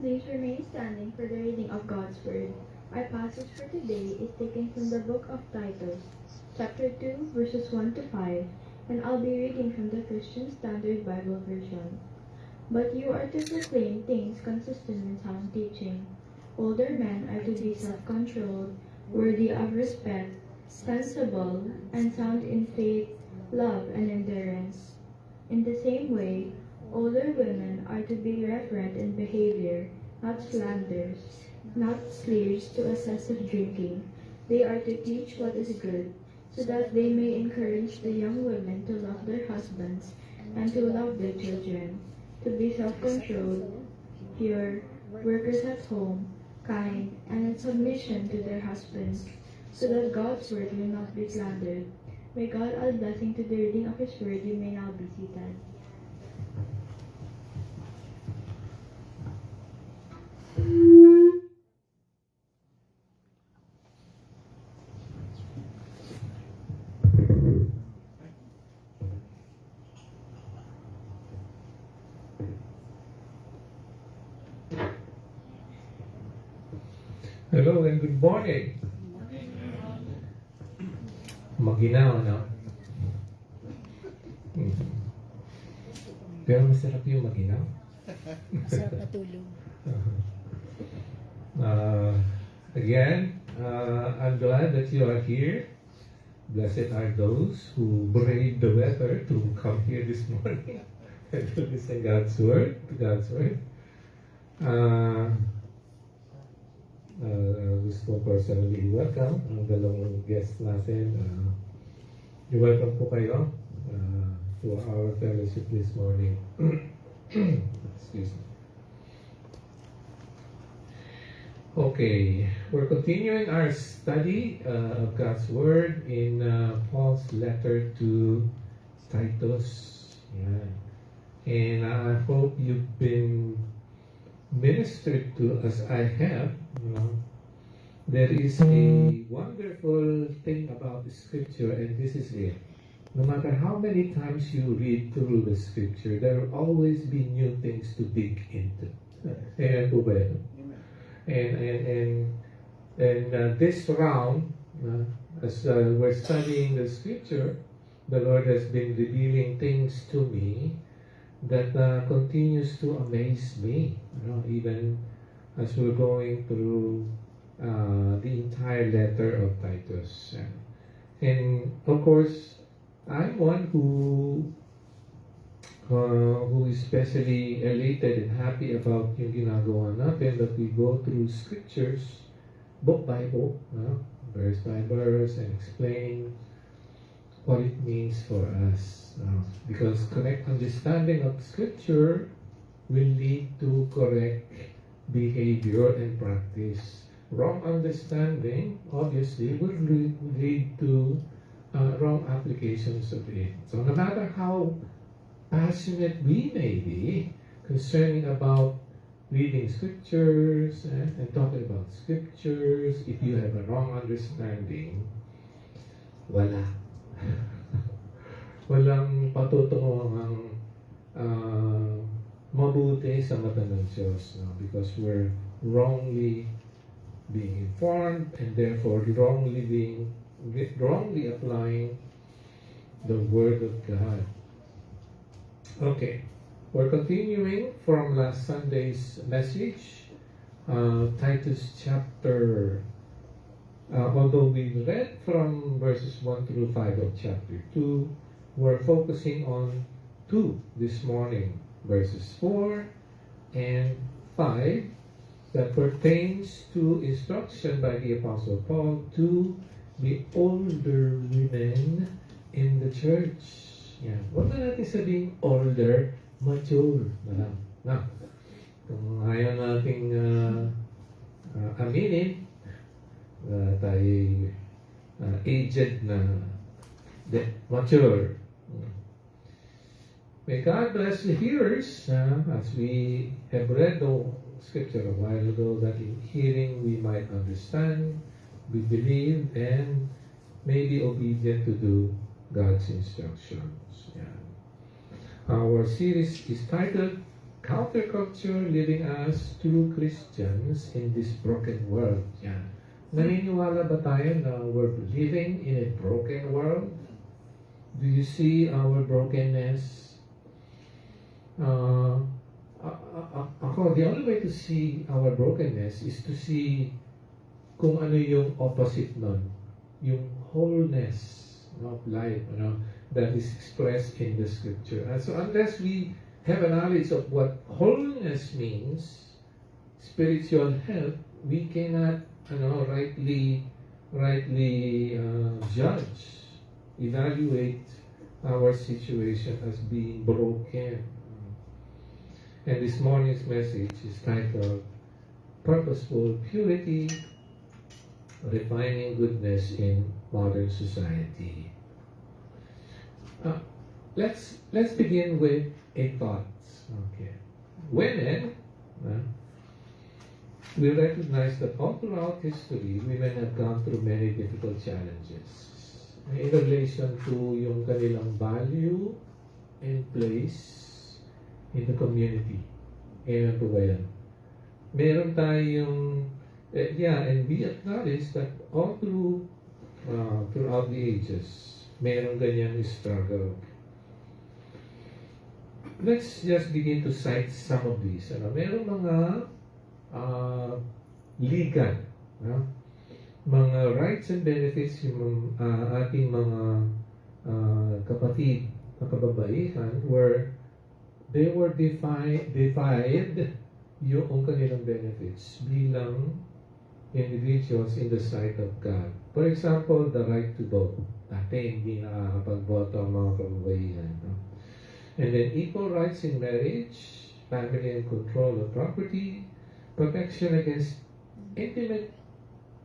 Please remain standing for the reading of God's Word. Our passage for today is taken from the book of Titus, chapter 2, verses 1 to 5, and I'll be reading from the Christian Standard Bible Version. But you are to proclaim things consistent with sound teaching. Older men are to be self-controlled, worthy of respect, sensible, and sound in faith, love, and endurance. In the same way, older women are to be reverent in behavior, not slanderers, not slaves to excessive drinking. They are to teach what is good, so that they may encourage the young women to love their husbands and to love their children, to be self-controlled, pure, workers at home, kind, and in submission to their husbands, so that God's word will not be slandered. May God add blessing to the reading of His word. You may now be seated. Hello and good morning. Maginaw, no? Pero masarap yung maginaw. Masarap matulog. Again, I'm glad that you are here. Blessed are those who brave the weather to come here this morning and to listen God's word. Gusto ko personally welcome ang dalawang guests natin. Welcome po kayo to our fellowship this morning. Excuse me. Okay, we're continuing our study of God's Word in Paul's letter to Titus. Yeah. And I hope you've been ministered to as I have. You know, there is a wonderful thing about the Scripture, and this is it. No matter how many times you read through the Scripture, there will always be new things to dig into. Amen po ba yan? And this round, as we're studying the Scripture, the Lord has been revealing things to me that continues to amaze me. You know, even as we're going through the entire letter of Titus. And of course, I'm one who is especially elated and happy about yung ginagawa natin, that we go through scriptures, book by book, verse by verse, and explain what it means for us. Because correct understanding of scripture will lead to correct behavior and practice. Wrong understanding, obviously, will lead to wrong applications of it. So no matter how passionate we may be concerning about reading scriptures and talking about scriptures, if you have a wrong understanding, wala. Walang patutunguhang mabuti sa mata ng Diyos, no? Because we're wrongly being informed and therefore wrongly applying the Word of God. Okay, we're continuing from last Sunday's message, Titus chapter. Although we read from verses 1 through 5 of chapter 2, we're focusing on 2 this morning, verses 4 and 5, that pertains to instruction by the Apostle Paul to the older women in the church. Yan. Huwag na natin sabing older, mature na lang. Na, kung ayaw nating aminin, tayo aged na mature. May God bless the hearers as we have read the scripture a while ago, that in hearing we might understand, we believe, and may be obedient to do God's instructions. Yeah. Our series is titled counterculture living as true Christians in this broken world. Yan. Naniniwala ba tayo na we're living in a broken world? Do you see our brokenness? The only way to see our brokenness is to see kung ano yung opposite nun, yung wholeness of life, that is expressed in the scripture. And so unless we have a knowledge of what wholeness means, spiritual health, we cannot, rightly judge, evaluate our situation as being broken. And this morning's message is titled Purposeful Purity, Refining Goodness in Modern Society. Let's begin with a thought. Okay. Women, we recognize that all throughout history, women have gone through many difficult challenges in relation to yung kanilang value and place in the community. Amen po ba yan? Meron tayong, and we acknowledge that all throughout the ages, meron ganyan struggle. Let's just begin to cite some of these. Meron mga legal, mga rights and benefits yung ating mga kapatid na kababaihan where they were defined yung kanilang benefits bilang individuals in the sight of God. For example, the right to vote. Dati hindi nakakapag-voto ang mga kababaihan. And then equal rights in marriage, family and control of property, protection against intimate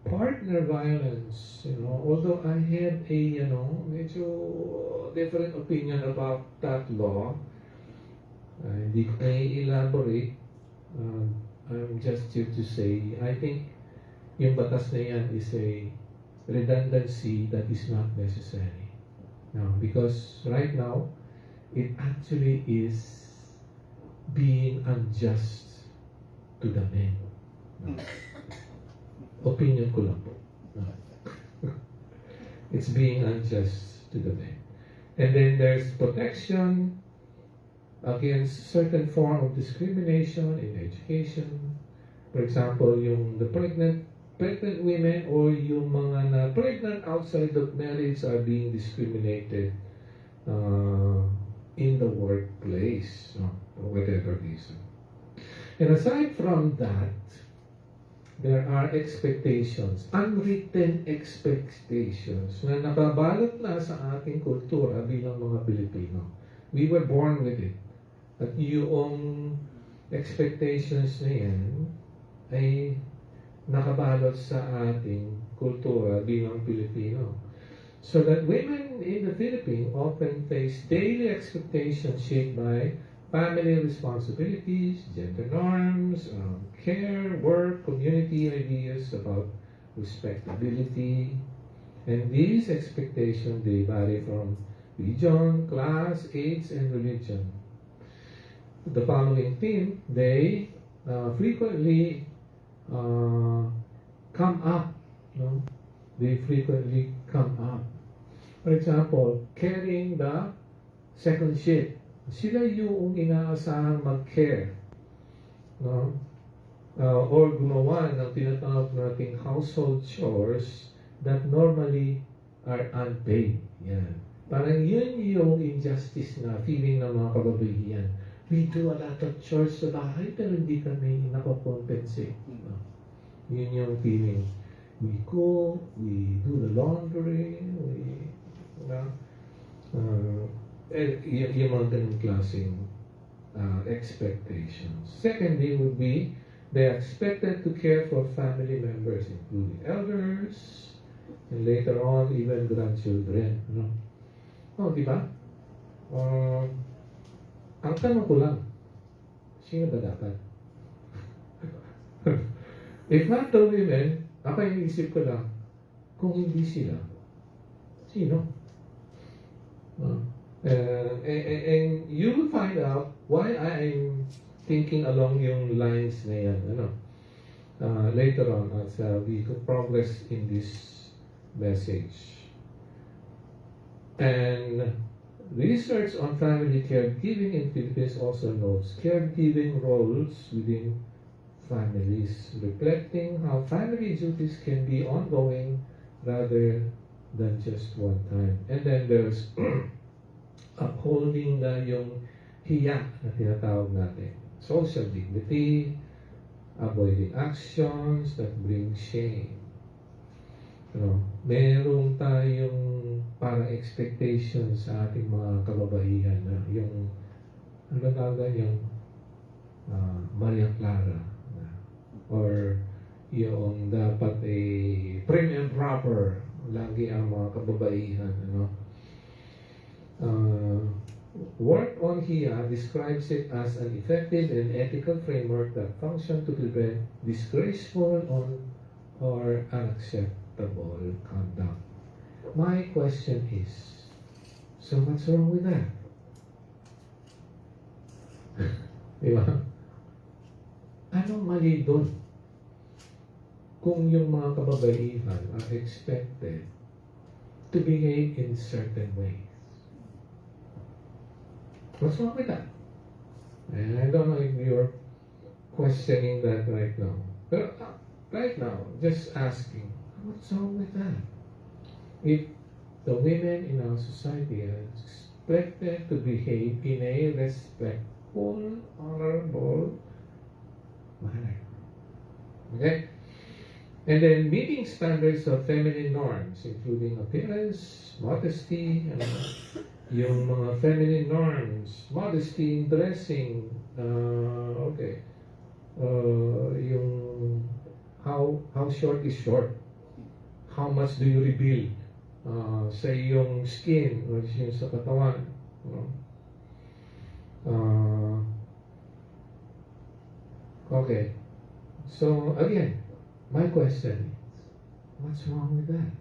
partner violence. Although I had a medyo different opinion about that law, hindi ko elaborate. I'm just here to say, I think yung batas na yan is a redundancy that is not necessary. Because right now, it actually is being unjust to the men. Opinion ko lang po. It's being unjust to the men. And then there's protection against certain form of discrimination in education. For example, the pregnant women or yung mga na pregnant outside of marriage are being discriminated in the workplace, for whatever reason. And aside from that, there are expectations, unwritten expectations na nababalot na sa ating kultura bilang mga Pilipino. We were born with it. At yung expectations na yan ay nakabalot sa ating kultura bilang Pilipino. So that women in the Philippines often face daily expectations shaped by family responsibilities, gender norms, care, work, community ideas about respectability. And these expectations, they vary from region, class, age, and religion. The following theme, they frequently come up. They frequently come up. For example, carrying the second shift. Sila yung inaasahang mag-care. Or gumawa ng tinatawag nating household chores that normally are unpaid. Yan. Parang yun yung injustice na feeling ng mga kababaihan. We do a lot of chores sa bahay pero hindi kami nakocompensate. Yun yung feeling. We cook, we do the laundry, yung mga ganung klaseng expectations. Secondly would be, they are expected to care for family members, including elders, and later on, even grandchildren. Di ba? Ang tanong ko lang, sino ba dapat? If not the women, ako yung isip ko lang, kung hindi sila, sino? And you will find out why I'm thinking along yung lines na yan, later on as we progress in this message. And research on family caregiving in Philippines also notes caregiving roles within families, reflecting how family duties can be ongoing rather than just one time. And then there's upholding na yung hiya na tinatawag natin. Social dignity, avoiding actions that bring shame. Meron tayong para expectations sa ating mga kababaihan na yung yung Maria Clara or yung dapat prim and proper lagi ang mga kababaihan. Work on HIA describes it as an effective and ethical framework that functions to prevent disgraceful or unacceptable conduct. My question is, so what's wrong with that? Diba? Anong mali doon? Kung yung mga kababaihan are expected to behave in certain ways. What's wrong with that? And I don't know if you're questioning that right now. But right now, just asking, what's wrong with that? If the women in our society are expected to behave in a respectful, honorable manner. Okay? And then meeting standards of feminine norms, including appearance, modesty, and yung mga feminine norms, modesty in dressing, yung how short is short, how much do you reveal sa iyong skin or sa katawan. Okay, so again, my question is, what's wrong with that?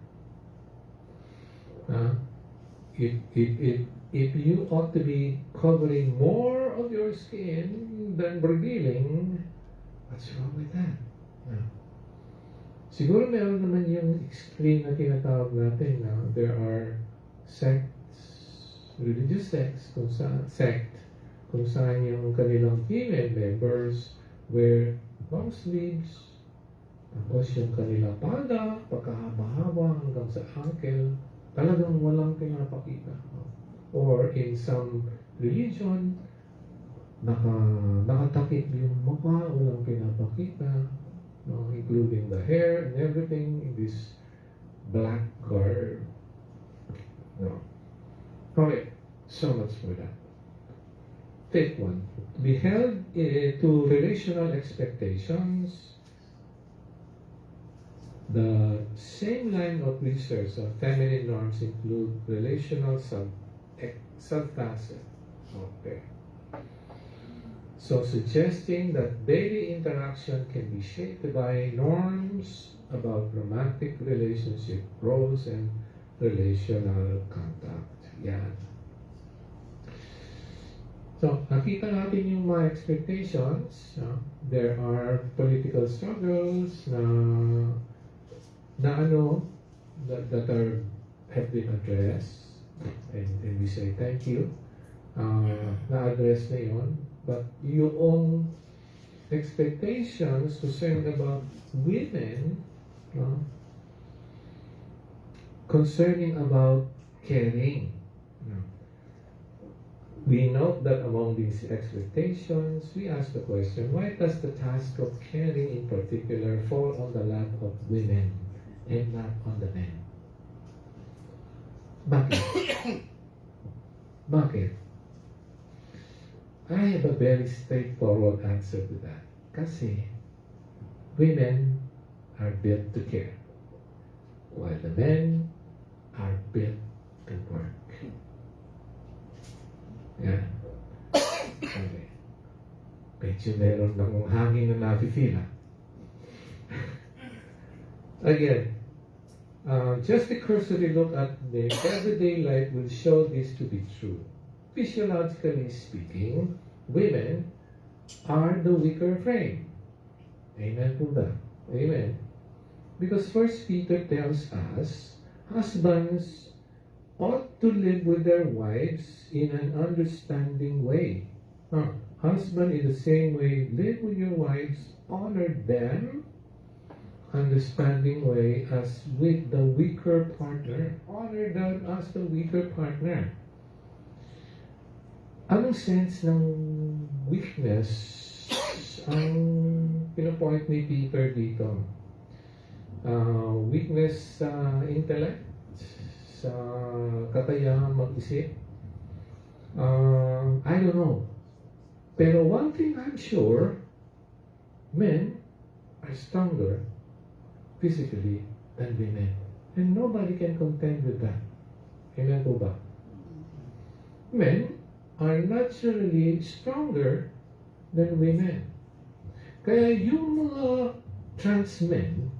If you ought to be covering more of your skin than revealing, what's wrong with that? Siguro meron naman yung extreme na tinatawag natin na there are sects, religious sects, kung saan yung kanilang female members wear long sleeves, tapos yung kanilang palda, pagkahaba-haba hanggang sa ankle, talagang walang pinapakita. Or in some religion, nakatakip yung mukha, walang pinapakita, including the hair and everything in this black garb. Okay, so much for that. Take one. Be held to relational expectations. The same line of research on feminine norms include relational subfacet. Okay. So suggesting that daily interaction can be shaped by norms about romantic relationship roles and relational contact. Yan. So, nakita natin yung mga expectations. There are political struggles that have been addressed, and we say thank you. Na-address na yun. But yung expectations concerned about women, concerning about caring. We note that among these expectations, we ask the question, why does the task of caring in particular fall on the lap of women and not on the men? Bakit? Bakit? I have a very straightforward answer to that. Kasi women are built to care, while the men are built to work. Yeah. Okay. Medyo meron ng hangin na nafe-feel. Again, just a cursory look at the everyday life will show this to be true. Physiologically speaking, women are the weaker frame. Amen po ba? Amen. Because First Peter tells us, husbands ought to live with their wives in an understanding way. Husband, in the same way, live with your wives, honor them, understanding way as with the weaker partner. Honor them as the weaker partner. Anong sense ng weakness ang pinopoint ni Peter dito? Weakness sa intellect, sa kakayahan mag-isip. I don't know. Pero one thing I'm sure, men are stronger physically than women. And nobody can contend with that. Amen po ba? Men are naturally stronger than women. Kaya yung mga trans men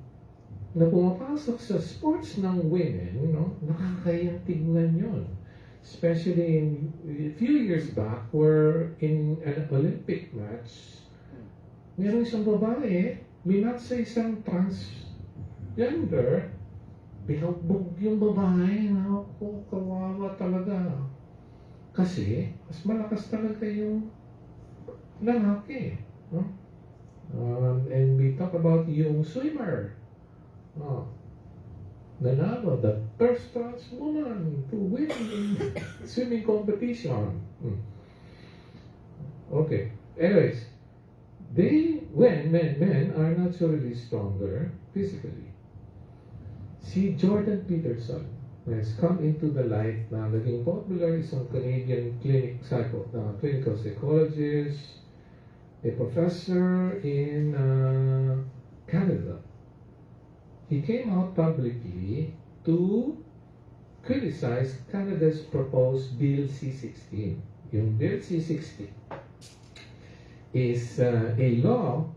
na pumapasok sa sports ng women, no, nakakayang tignan yun. Especially a few years back, where in an Olympic match, meron isang babae, minat sa isang transgender, binugbog yung babae, naku, kawawa talaga. Kasi, mas malakas talaga yung lalaki. No? And we talk about yung swimmer. Nanalo, the first trans woman to win in swimming competition. Okay. Anyways, men are naturally stronger physically. Si Jordan Peterson has come into the light na naging popular isang Canadian clinical psychologist, a professor in Canada. He came out publicly to criticize Canada's proposed Bill C-16. Yung Bill C-16 is a law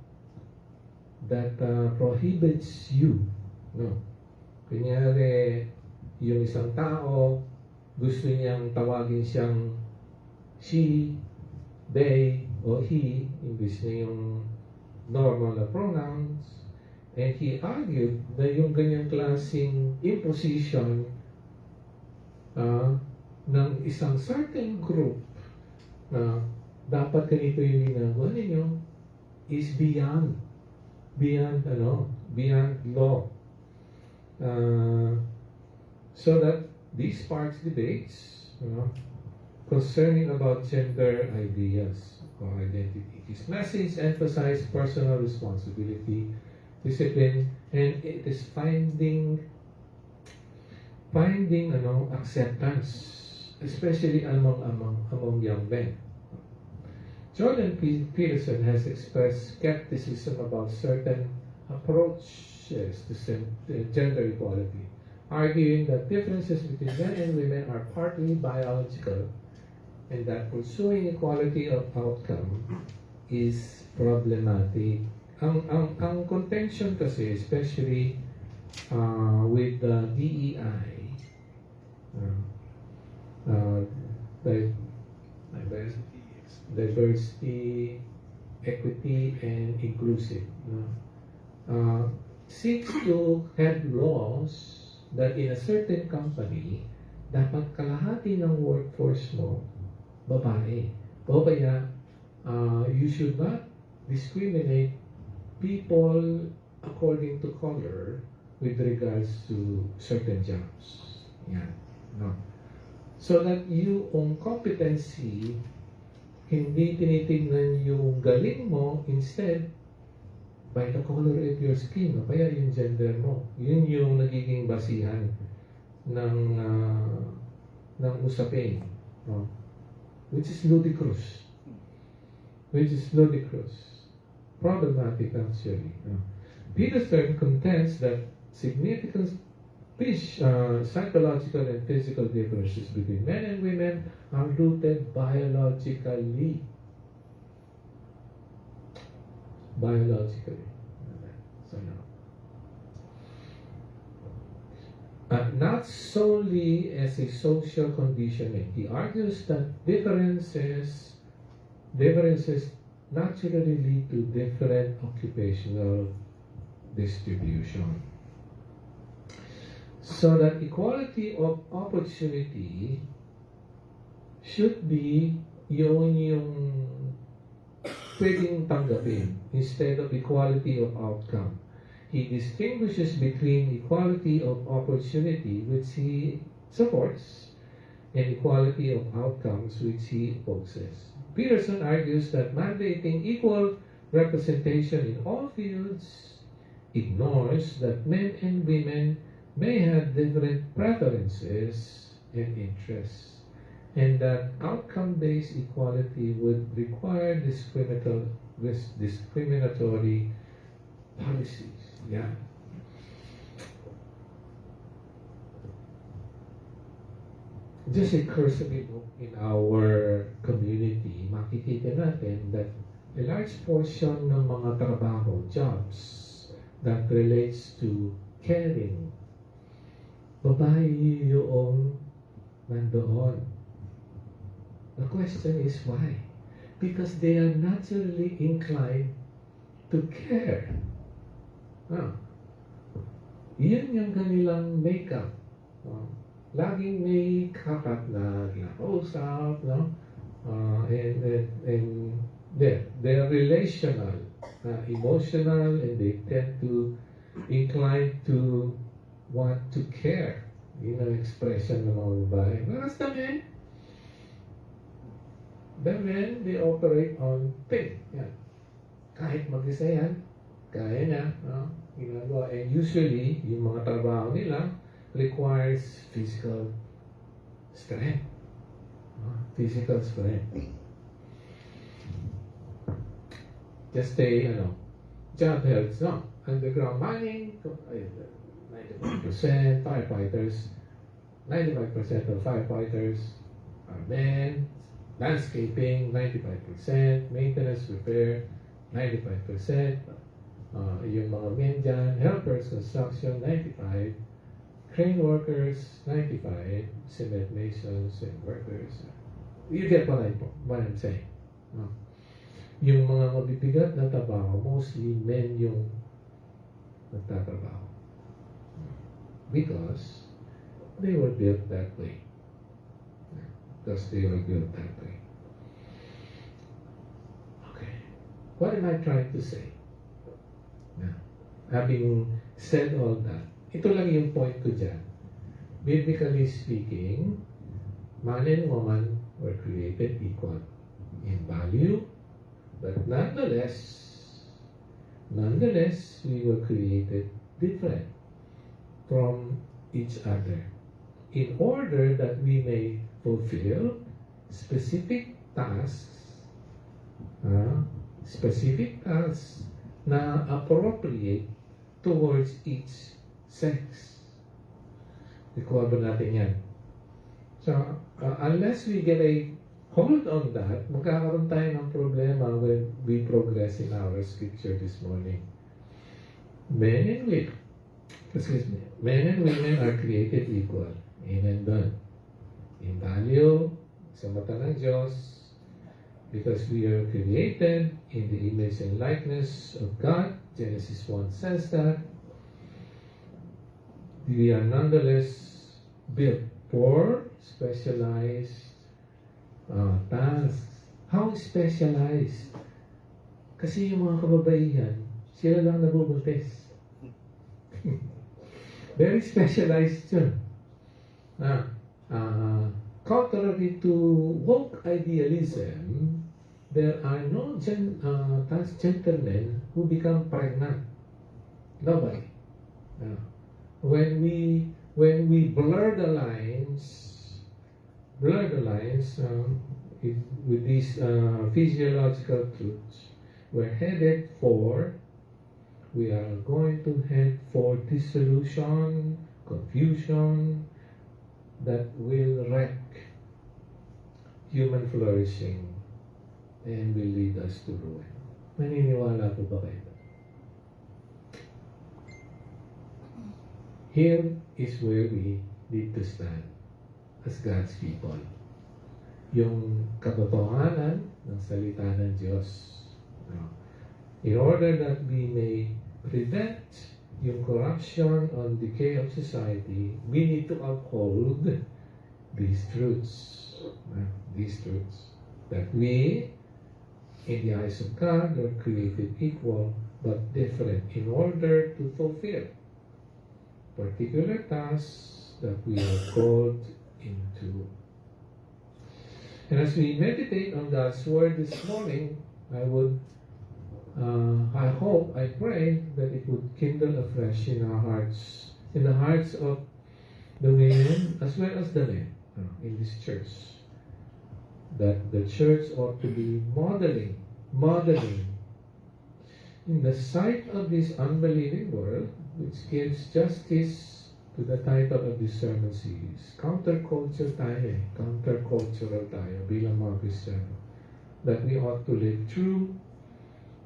that prohibits you. No? Kunyari, yung isang tao, gusto niyang tawagin siyang she, they, o he, imbis na yung normal na pronouns. And he argued na yung ganyang klaseng imposition ng isang certain group na dapat ganito yung ginagawa ninyo is beyond law. So that these sparks debates concerning about gender ideas or identity. His message emphasized personal responsibility, discipline, and it is finding acceptance, especially among young men. Jordan Peterson has expressed skepticism about certain approaches to gender equality, arguing that differences between men and women are partly biological and that pursuing equality of outcome is problematic. Ang contention kasi, especially with the DEI, diversity, equity, and inclusive, seeks to have laws that in a certain company, dapat kalahati ng workforce mo, babae. O kaya, you should not discriminate people according to color with regards to certain jobs. Yeah. No. So that yung competency, hindi tinitingnan yung galing mo, instead, by the color of your skin, o kaya yung gender mo. Yun yung nagiging basihan ng usapin. No? Which is ludicrous. Problematic, actually. Peterson contends that significant psychological and physical differences between men and women are rooted biologically. So now, not solely as a social conditioning. He argues that differences naturally lead to different occupational distribution. So that equality of opportunity should be yung pwedeng tanggapin instead of equality of outcome. He distinguishes between equality of opportunity, which he supports, and equality of outcomes, which he opposes. Peterson argues that mandating equal representation in all fields ignores that men and women may have different preferences and interests, and that outcome-based equality would require discriminatory policies. Yeah. Just a cursory look in our community, makikita natin that a large portion ng mga trabaho, jobs, that relates to caring, babae yung nandoon. The question is why? Because they are naturally inclined to care. Yun yung kanilang makeup. Laging may kapat na ginakausap, no? And they're relational, emotional, and they tend to incline to want to care. Yun ang expression ng mga babae. Whereas the men, they operate on thing. Yan. Kahit mag-isa yan, kaya niya, no? Ginagawa. And usually, yung mga trabaho nila requires physical strength. Physical strength. Just job health, no? Underground mining, 95%, firefighters, 95% of firefighters are men, landscaping, 95%, maintenance, repair, 95%, yung mga men dyan, helpers, construction, 95%, crane workers, 95, cement masons and workers. You get what I'm saying. No? Yung mga mabibigat na trabaho, mostly men yung nagtatrabaho. Because they were built that way. Okay. What am I trying to say? Now, having said all that, ito lang yung point ko dyan. Biblically speaking, man and woman were created equal in value, but nonetheless, we were created different from each other in order that we may fulfill specific tasks na appropriate towards each sex. Recall ba natin yan? So, unless we get a hold on that, magkakaroon tayo ng problema when we progress in our scripture this morning. Men and women are created equal. Amen done. In value, sa mata ng Diyos, because we are created in the image and likeness of God. Genesis 1 says that. We are nonetheless built for specialized tasks. How specialized? Kasi yung mga kababaihan, sila lang nabubuntis. Very specialized yun. Contrary to woke idealism, there are no gentlemen who become pregnant. Nobody. When we blur the lines with these physiological truths, we are going to head for dissolution, confusion that will wreck human flourishing and will lead us to ruin. Naniniwala po ba kayo? Here is where we need to stand as God's people. Yung katotohanan ng salita ng Diyos Now, in order that we may prevent yung corruption or decay of society, we need to uphold these truths. These truths. That we, in the eyes of God, are created equal but different in order to fulfill particular tasks that we are called into. And as we meditate on God's Word this morning, I hope, I pray that it would kindle afresh in our hearts, in the hearts of the women as well as the men in this church, that the church ought to be modeling in the sight of this unbelieving world, which gives justice to the title of this sermon series. Countercultural tayo bilang mga Kristiyano, that we ought to live true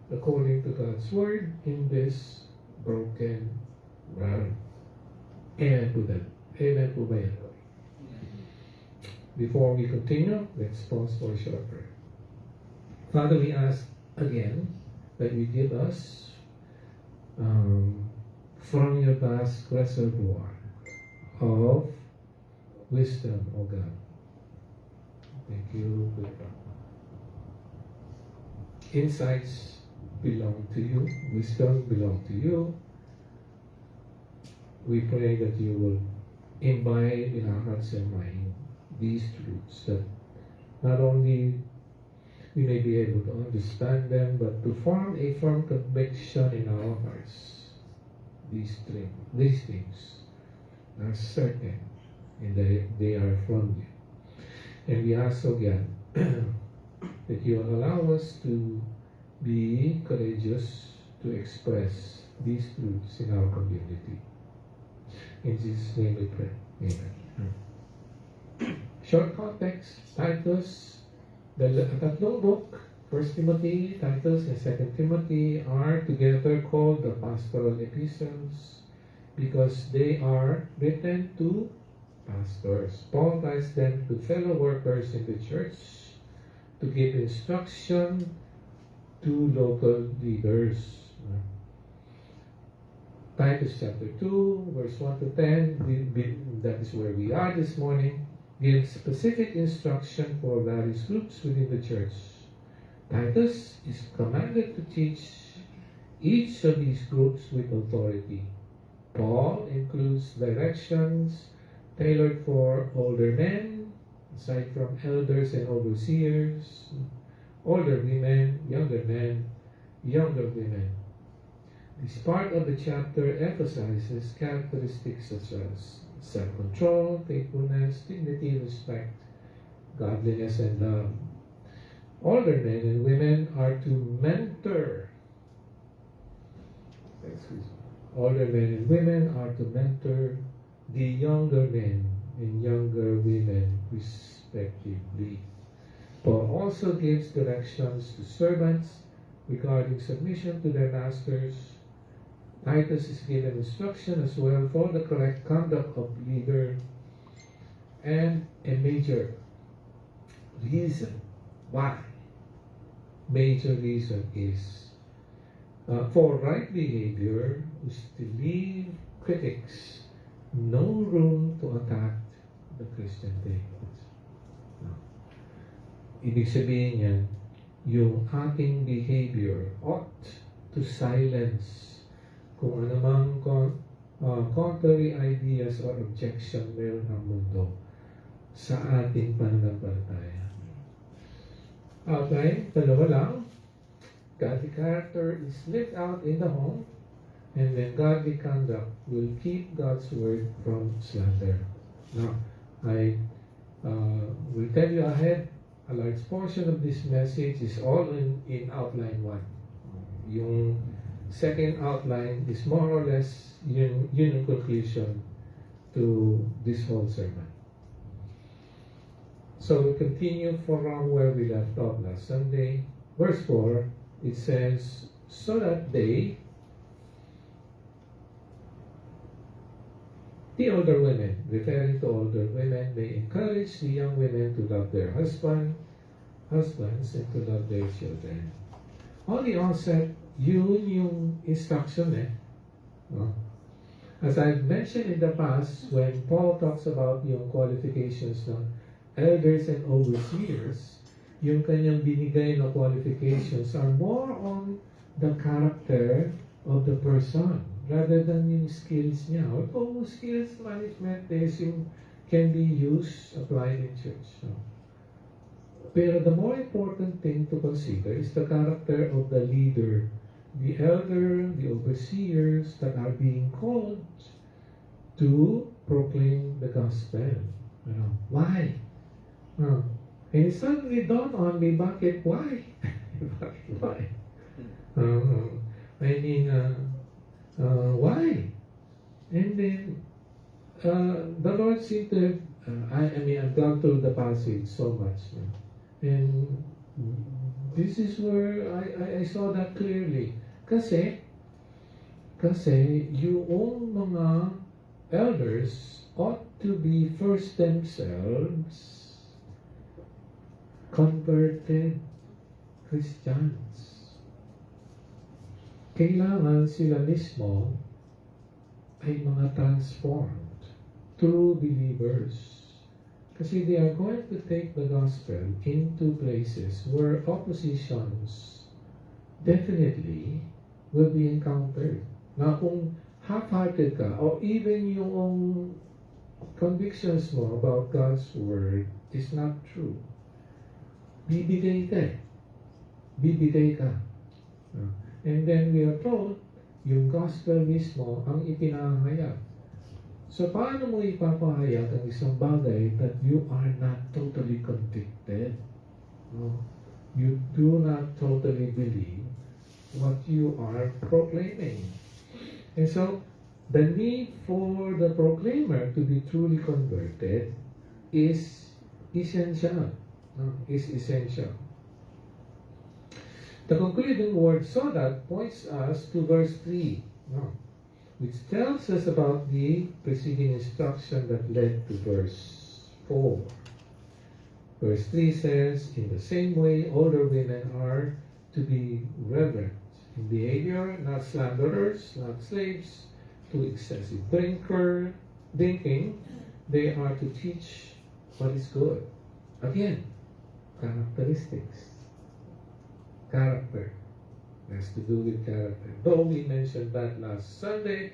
according to God's Word in this broken world. Amen po that. Amen po ba yan? Before we continue, let's pause for a short prayer. Father, we ask again that you give us from your vast reservoir of wisdom, O God. Thank you. Insights belong to you. Wisdom belong to you. We pray that you will imbibe in our hearts and mind these truths, that not only we may be able to understand them, but to form a firm conviction in our hearts. These things are certain, and they are from you. And we ask again that you will allow us to be courageous to express these truths in our community. In Jesus' name we pray. Amen. Short context, Titus, the tatlong book, 1 Timothy, Titus, and 2 Timothy are together called the pastoral epistles because they are written to pastors. Paul writes them to fellow workers in the church to give instruction to local leaders. Titus chapter 2, verse 1 to 10, that is where we are this morning, gives specific instruction for various groups within the church. Titus is commanded to teach each of these groups with authority. Paul includes directions tailored for older men, aside from elders and overseers, older women, younger men, younger women. This part of the chapter emphasizes characteristics such as self-control, faithfulness, dignity, respect, godliness, and love. Older men and women are to mentor. Older men and women are to mentor the younger men and younger women respectively. Paul also gives directions to servants regarding submission to their masters. Titus is given instruction as well for the correct conduct of leader, and a major reason why. Major reason is for right behavior is to leave critics no room to attack the Christian faith. Ibig sabihin yan, yung ating behavior ought to silence kung anumang contrary ideas or objection meron ang mundo sa ating pananampalataya. Outline, dalawa lang. Godly character is lived out in the home, and then godly conduct will keep God's word from slander. Now, I will tell you ahead, a large portion of this message is all in outline 1. Yung second outline is more or less yun yung conclusion to this whole sermon. So we continue from where we left off last Sunday. Verse 4, it says, so that they, the older women, referring to older women, may encourage the young women to love their husbands, and to love their children. on the onset, yun yung instruction eh. No? As I've mentioned in the past, when Paul talks about yung qualifications ng elders and overseers, yung kanyang binigay na qualifications are more on the character of the person rather than yung skills niya. Although skills management is yung can be used, applied in church. So, pero the more important thing to consider is the character of the leader, the elder, the overseers that are being called to proclaim the gospel. You know, why? And it suddenly dawned on me, bakit? Why? Why? Why? And then, the Lord seemed to have, I've gone through the passage so much. And this is where I saw that clearly. Kasi yung mga elders ought to be first themselves converted Christians. Kailangan sila mismo ay mga transformed, true believers. Kasi they are going to take the gospel into places where oppositions definitely will be encountered. Na kung half-hearted ka, or even yung convictions mo about God's word is not true, bibigay ka eh. Bibigay ka. And then we are told, yung gospel mismo ang ipinahayag. So, paano mo ipapahayag ang isang bagay that you are not totally convicted? No? You do not totally believe what you are proclaiming. And so, the need for the proclaimer to be truly converted is essential. No? Is essential. The concluding word "so that" points us to verse 3, no? Which tells us about the preceding instruction that led to verse 4. Verse 3 says, in the same way, older women are to be reverent in behavior, not slanderers, not slaves to excessive drinking. They are to teach what is good. Again, characteristics. Character. Has to do with character. Though we mentioned that last Sunday,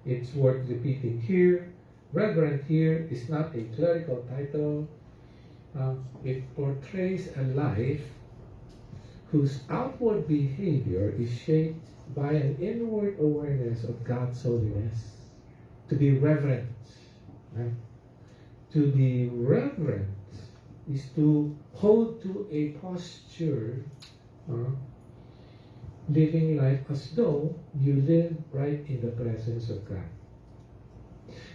it's worth repeating here. Reverend here is not a clerical title. It portrays a life whose outward behavior is shaped by an inward awareness of God's holiness. To be reverent. Right? To be reverent is to hold to a posture, living life as though you live right in the presence of God.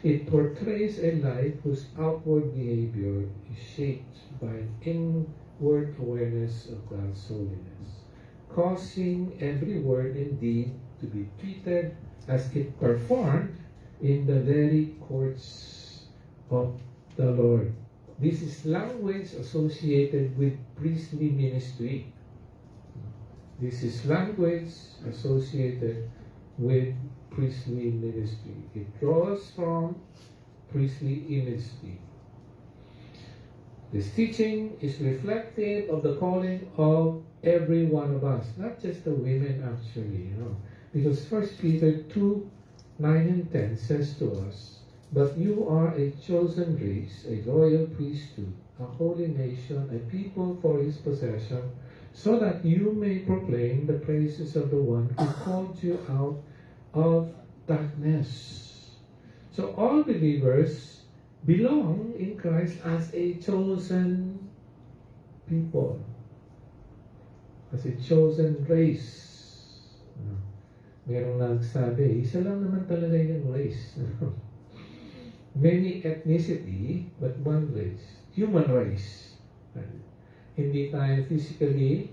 It portrays a life whose outward behavior is shaped by an inward awareness of God's holiness, causing every word and deed to be treated as if performed in the very courts of the Lord. This is language associated with priestly ministry. This is language associated with priestly ministry. It draws from priestly ministry. This teaching is reflective of the calling of every one of us, not just the women actually, because 1 Peter 2:9 and 10 says to us, but you are a chosen race, a royal priesthood, a holy nation, a people for his possession, so that you may proclaim the praises of the one who called you out of darkness. So all believers belong in Christ as a chosen people, as a chosen race. Merong nagsabi, isa lang naman talaga yung race. Many ethnicity, but one race. Human race. Hindi tayo physically,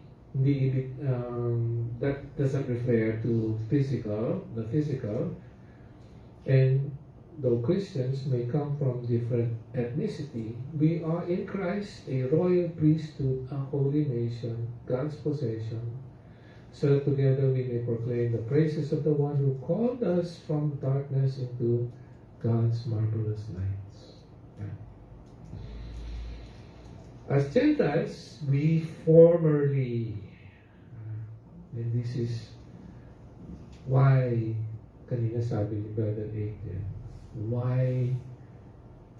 that doesn't refer to the physical, and though Christians may come from different ethnicity, we are in Christ a royal priesthood, a holy nation, God's possession, so that together we may proclaim the praises of the one who called us from darkness into God's marvelous light. Yeah. As Gentiles, we formerly, and this is why, kanina sabi ni Brother Adrian, why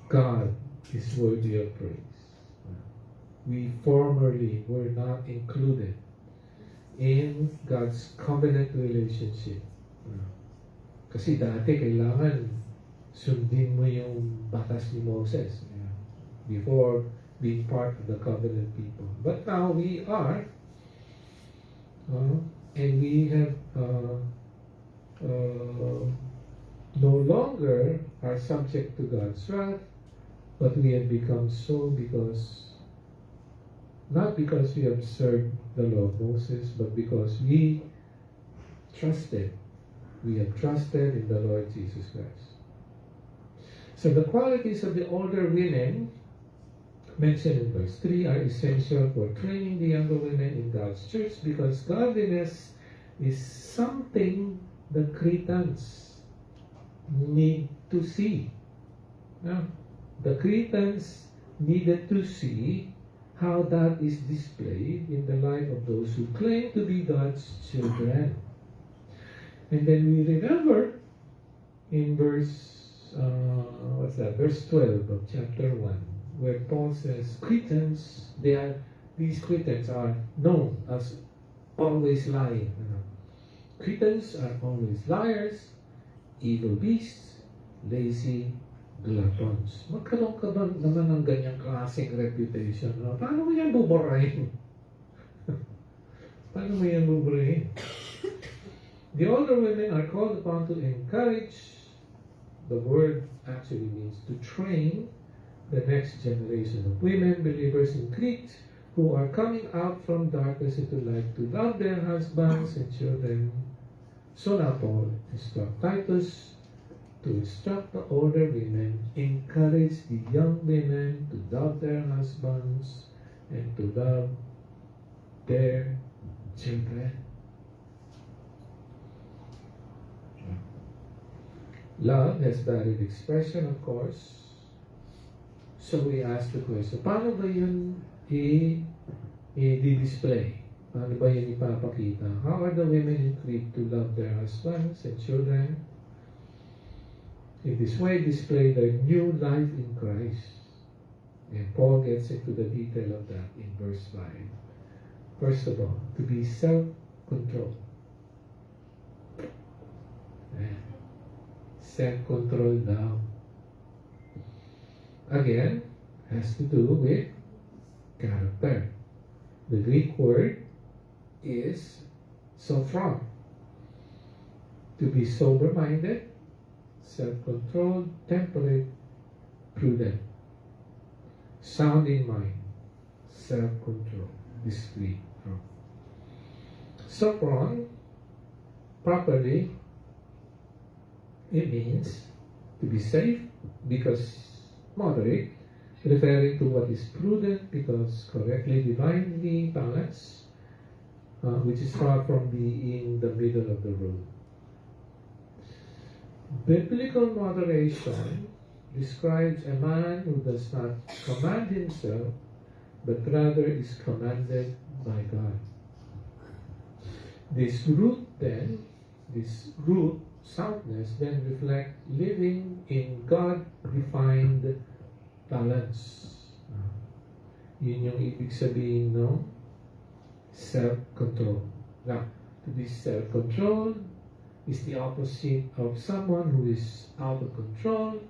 God is worthy of praise. We formerly were not included in God's covenant relationship. Kasi dati kailangan sundin mo yung batas ni Moses before being part of the covenant people. But now we are, and we have no longer are subject to God's wrath, but we have become so not because we observed the law of Moses, but because we have trusted in the Lord Jesus Christ. So the qualities of the older women mentioned in verse 3 are essential for training the younger women in God's church, because godliness is something the Cretans need to see. Now, the Cretans needed to see how that is displayed in the life of those who claim to be God's children. And then we remember in verse 12 of chapter 1, where Paul says, these Cretans are known as always lying. Cretans are always liars, evil beasts, lazy, gluttons. Magkaroon ka ba naman ng ganyang klaseng reputation? Paano mo yan buburahin? Paano mo yan buburahin? The older women are called upon to encourage. The word actually means to train the next generation of women believers in Crete who are coming out from darkness into light to love their husbands and children. So now Paul instructs Titus to instruct the older women, encourage the young women to love their husbands and to love their children. Love has varied expression, of course. So we ask the question, paano ba yun i-display? Paano ba yun ipapakita? How are the women in Crete to love their husbands and children? In this way, display their new life in Christ. And Paul gets into the detail of that in verse 5. First of all, to be self-controlled. Self-control now. Again, has to do with character. The Greek word is sophron. To be sober-minded, self-controlled, temperate, prudent, sound in mind, self-control, discreet. Sophron, properly, it means to be safe because moderate, referring to what is prudent because correctly, divinely balanced, which is far from being in the middle of the road. Biblical moderation describes a man who does not command himself, but rather is commanded by God. This root, soundness, then reflect living in God-defined balance. Yun yung ibig sabihin ng self-control. Now, to be self-controlled is the opposite of someone who is out of control,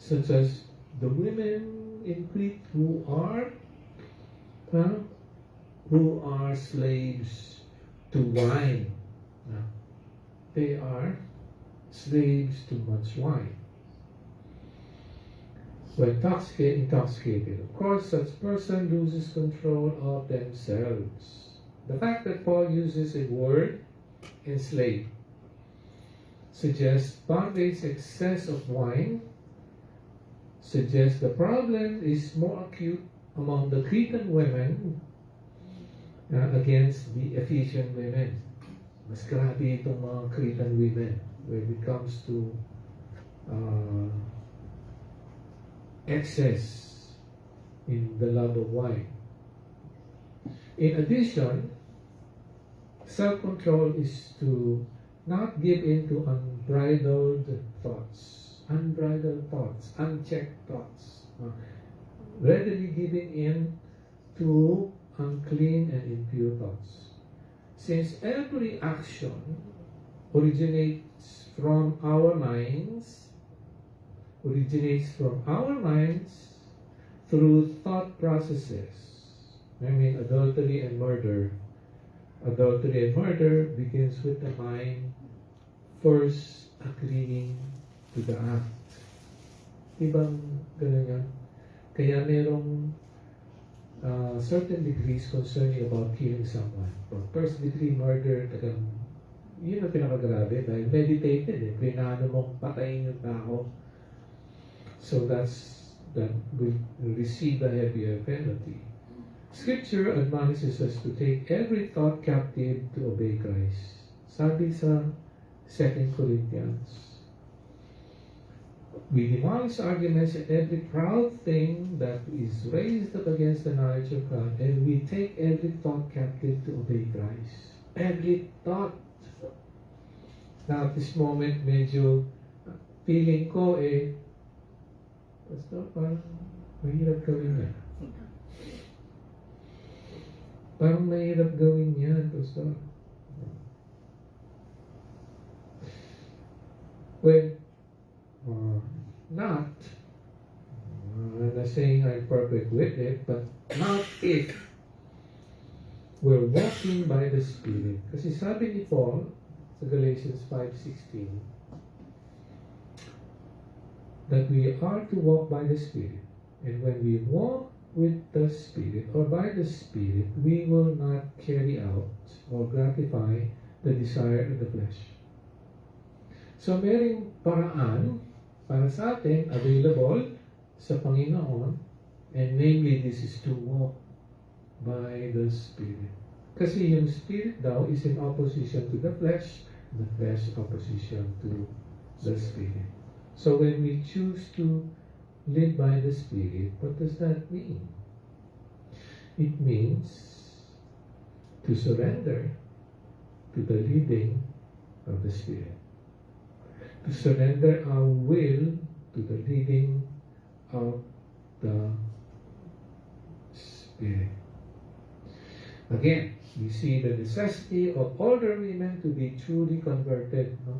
such as the women in Crete who are slaves to wine. They are slaves to much wine. When intoxicated, of course, such person loses control of themselves. The fact that Paul uses a word, enslaved, suggests bondage, excess of wine, suggests the problem is more acute among the Cretan women against the Ephesian women. Mas grabe itong mga Cretan women when it comes to excess in the love of wine. In addition, self-control is to not give in to unbridled thoughts, unchecked thoughts, readily giving in to unclean and impure thoughts. Since every action originates from our minds through thought processes. I mean, adultery and murder begins with the mind first agreeing to the act. Ibang ganun yan? Kaya merong certain degrees concerning about killing someone. From first degree murder, yun ang pinakagrabe dahil meditated Pinano mong patayin yung tao. So that will receive a heavier penalty. Scripture admonishes us to take every thought captive to obey Christ. Sabi sa 2 Corinthians, we demolish arguments and every proud thing that is raised up against the knowledge of God, and we take every thought captive to obey Christ. Every thought. Now, at this moment, medyo feeling ko Pastor, parang mahirap gawin yan. Parang mahirap gawin yan, Pastor. Well, not, I'm not saying I'm perfect with it, but not if we're walking by the Spirit. Kasi sabi ni Paul sa Galatians 5:16, that we are to walk by the Spirit. And when we walk with the Spirit or by the Spirit, we will not carry out or gratify the desire of the flesh. So, merong paraan para sa atin available sa Panginoon, and namely, this is to walk by the Spirit. Kasi yung Spirit daw is in opposition to the flesh opposition to the Spirit. So when we choose to live by the Spirit, what does that mean? It means to surrender to the leading of the Spirit. To surrender our will to the leading of the Spirit. Again, we see the necessity of older women to be truly converted. No?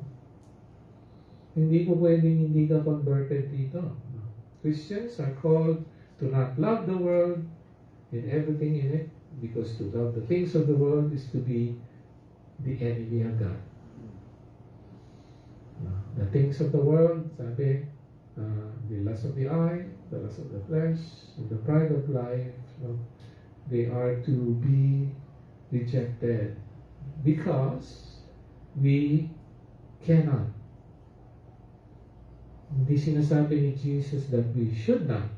Hindi po pwedeng hindi ka converted dito. Christians are called to not love the world and everything in it, because to love the things of the world is to be the enemy of God. The things of the world, sabi, the lust of the eye, the lust of the flesh, and the pride of life, they are to be rejected because we cannot. Hindi sinasabi ni Jesus that we should not.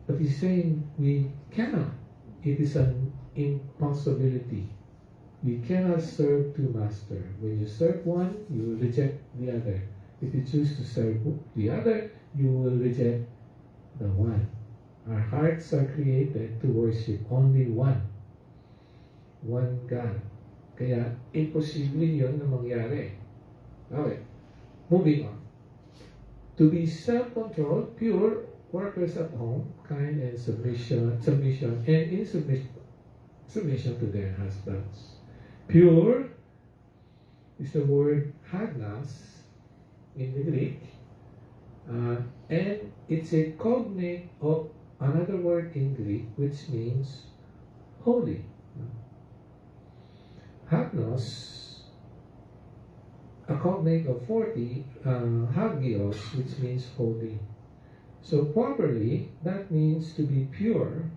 But He's saying we cannot. It is an impossibility. We cannot serve two masters. When you serve one, you will reject the other. If you choose to serve the other, you will reject the one. Our hearts are created to worship only one God. Kaya, imposible yun na mangyari. Okay, moving on. To be self-controlled, pure, workers at home, kind and submission and in submission to their husbands. Pure is the word hagnas in the Greek, and it's a cognate of another word in Greek which means holy. Hagnos, a cognate of 40, hagios, which means holy. So properly, that means to be pure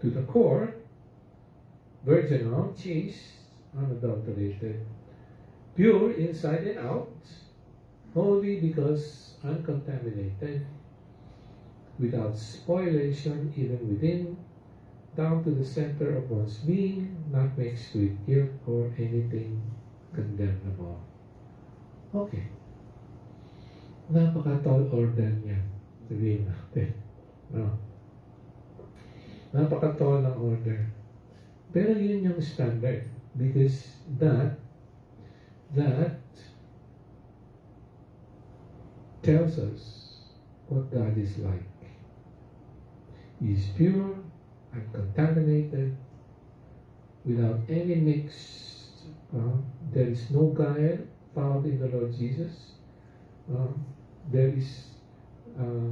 to the core, virginal, chaste, unadulterated, pure inside and out, holy because uncontaminated, without spoliation even within, down to the center of one's being, not mixed with guilt or anything condemn na mo. Okay. Napaka-tall order niya. Sabihin natin. No. Napaka-tall ng order. Pero yun yung standard. Because that tells us what God is like. He is pure, uncontaminated, without any mix. There is no guile found in the Lord Jesus. There is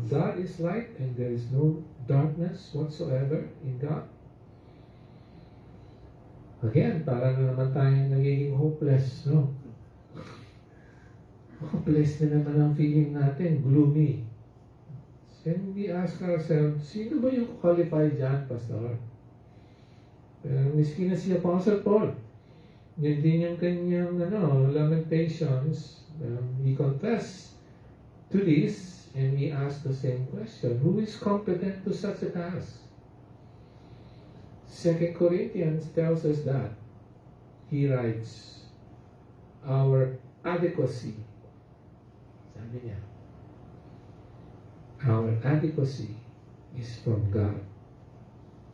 God is light, and there is no darkness whatsoever in God. Again, para na naman tayong nagiging hopeless, no? Hopeless na naman ang feeling natin, gloomy. And we ask ourselves, sino ba yung qualified dyan, Pastor? Miski na si Apostle Paul. Yan din yung kanyang Lamentations. He confessed to this, and he asked the same question. Who is competent to such a task? 2 Corinthians tells us that. He writes, our adequacy. Sabi niya, our adequacy is from God.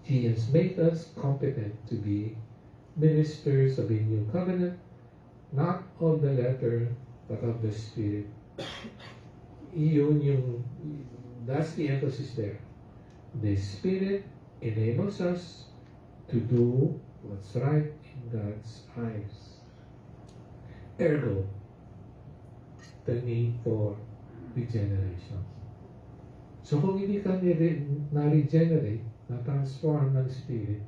He has made us competent to be ministers of a new covenant, not of the letter, but of the Spirit. That's the emphasis there. The Spirit enables us to do what's right in God's eyes. Ergo, the need for regeneration. So kung hindi ka na-regenerate, na-transform ng Spirit,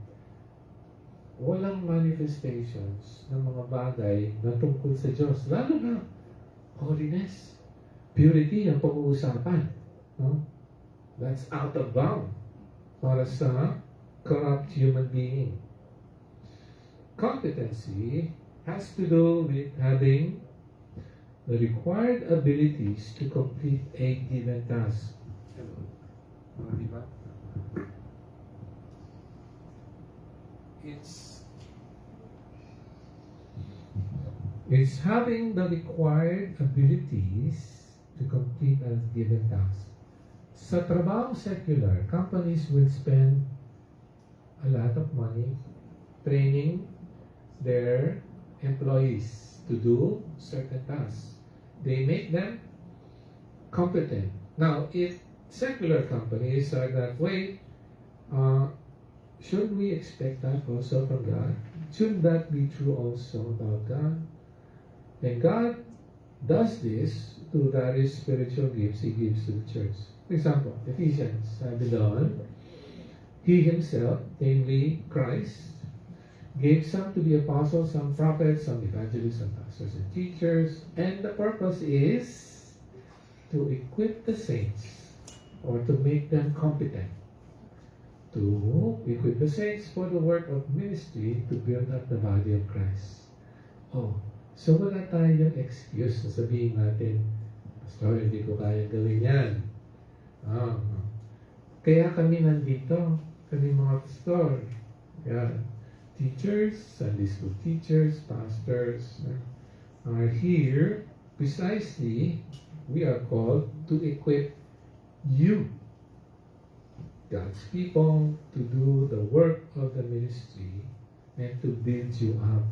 walang manifestations ng mga bagay na tungkol sa Diyos. Lalo na, holiness, purity ang pag-uusapan. No? That's out of bound para sa corrupt human being. Competency has to do with having the required abilities to complete a given task. It's having the required abilities to complete a given task. Sa trabaho secular, companies will spend a lot of money training their employees to do certain tasks. They make them competent. Now, if secular companies are that way, shouldn't we expect that also from God? Shouldn't that be true also about God? And God does this through various spiritual gifts He gives to the church. For example, Ephesians, sabi doon, He Himself, namely Christ, gave some to be apostles, some prophets, some evangelists, some pastors and teachers, and the purpose is to equip the saints, or to make them competent, to equip the saints for the work of ministry to build up the body of Christ. Oh, so wala tayong excuse na sabihin natin, Pastor, hindi ko kaya gawin yan. Kaya kami nandito, kami mga pastor, teachers, Sunday school teachers, pastors, are here precisely, we are called to equip you, God's people, to do the work of the ministry and to build you up.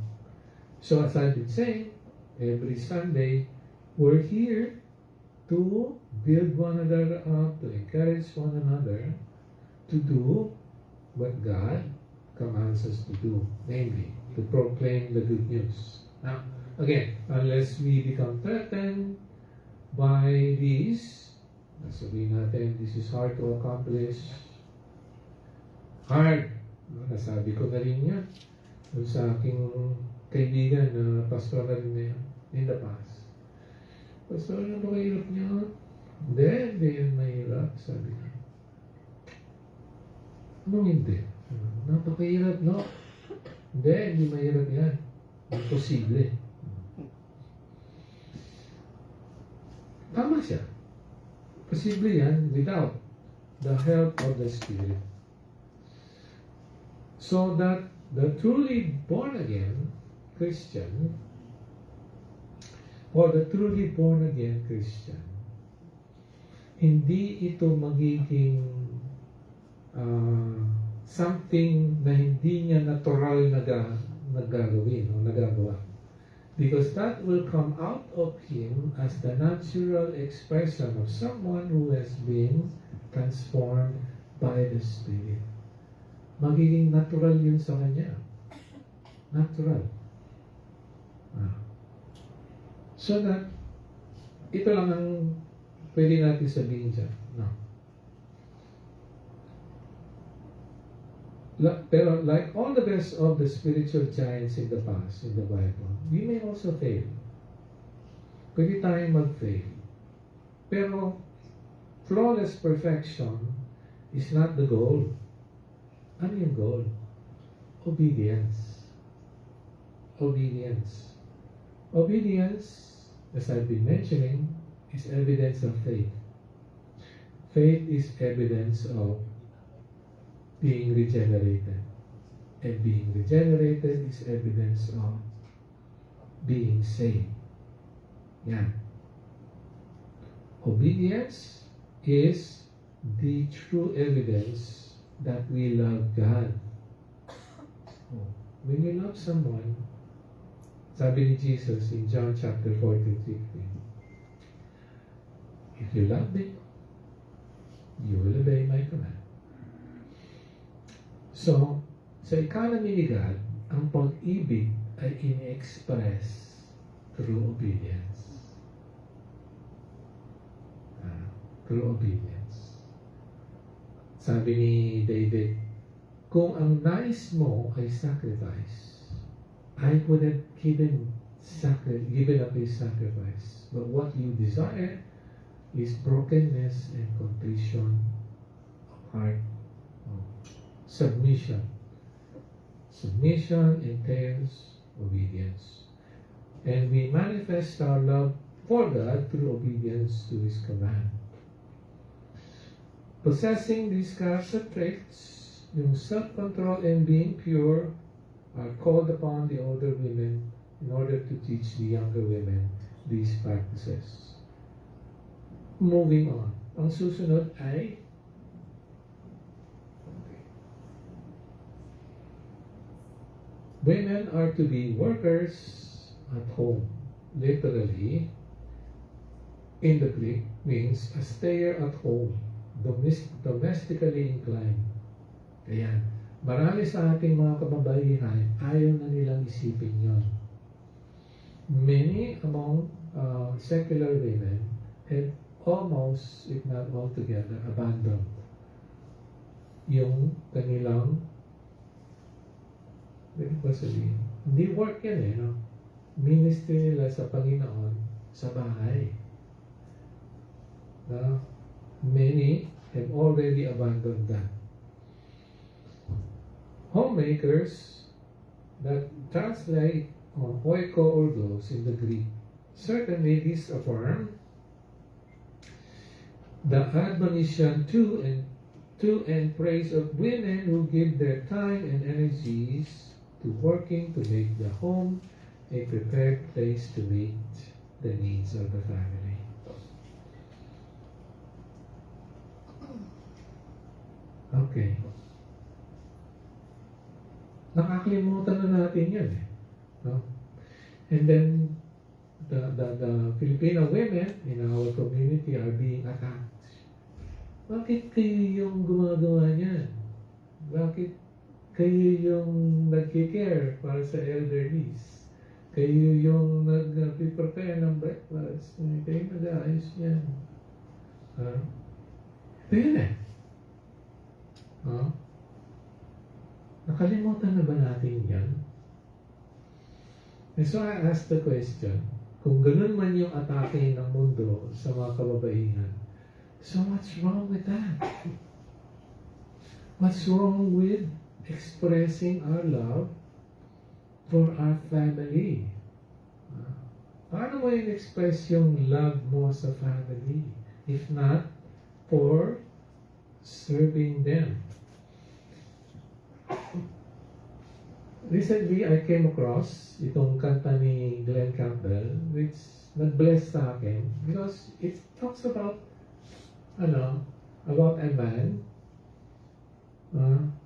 So as I've been saying, every Sunday, we're here to build one another up, to encourage one another to do what God commands us to do, namely, to proclaim the good news. Now, again, unless we become threatened by these, sabihin natin, this is hard to accomplish. Hard. Nasabi ko na rin yan sa aking kaibigan na pastor na rin na yan in the past. Pastor, ano ba kahirap niya? Hindi yun mahirap, sabi niya. Anong hindi? Napakahirap, no? Hindi mahirap yan. Imposible. Tama siya. Posible yan without the help of the Spirit. So that the truly born-again Christian or the truly born again Christian, hindi ito magiging something na hindi niya natural na nagagawin o nagagawa. Because that will come out of him as the natural expression of someone who has been transformed by the Spirit. Magiging natural yun sa kanya. Natural. So that, ito lang ang pwede natin sabihin dyan. No. Pero like all the rest of the spiritual giants in the past, in the Bible, we may also fail. Pwede tayong mag-fail. Pero flawless perfection is not the goal. Ano yung goal? Obedience. Obedience. Obedience, as I've been mentioning, is evidence of faith. Faith is evidence of being regenerated. And being regenerated is evidence of being saved. Yan. Obedience is the true evidence that we love God. When you love someone, sabi ni Jesus in John chapter 14:16, if you love me, you will obey my command. So, sa economy ni God, ang pag-ibig ay in-express through obedience. Through obedience. Sabi ni David, kung ang nais mo ay sacrifice, I would have given up his sacrifice. But what you desire is brokenness and contrition of heart. Submission. Submission entails obedience. And we manifest our love for God through obedience to His command. Possessing these character traits, yung self-control and being pure, are called upon the older women in order to teach the younger women these practices. Moving on. Ang susunod ay women are to be workers at home. Literally, in the Greek, means a stayer at home, domestically inclined. Kaya, marami sa ating mga kababaihan, ayaw na nilang isipin yon. Many among secular women have almost, if not altogether, abandoned yung kanilang hindi work yan no? Ministry nila sa Panginoon sa bahay. No? Many have already abandoned that. Homemakers, that translate on oikourgos in the Greek, certainly this affirm the admonition to and praise of women who give their time and energies to working to make the home a prepared place to meet the needs of the family. Okay. Nakakalimutan na natin yun no? And then the Filipino women in our community are being attacked. Bakit kayo yung gumagawa niyan? Bakit kayo yung nag-care para sa elderlies? Kayo yung nag-prepare ng breakfast? Kayo nag-aayos niyan? Ito yun Nakalimutan na ba natin yan? And so I asked the question, kung ganun man yung atake ng mundo sa mga kababaihan, so what's wrong with that? What's wrong with expressing our love for our family? Paano mo in-express yung love mo sa family? If not for serving them. Recently, I came across itong kanta ni Glenn Campbell, which nag-bless sa akin because it talks about about a man,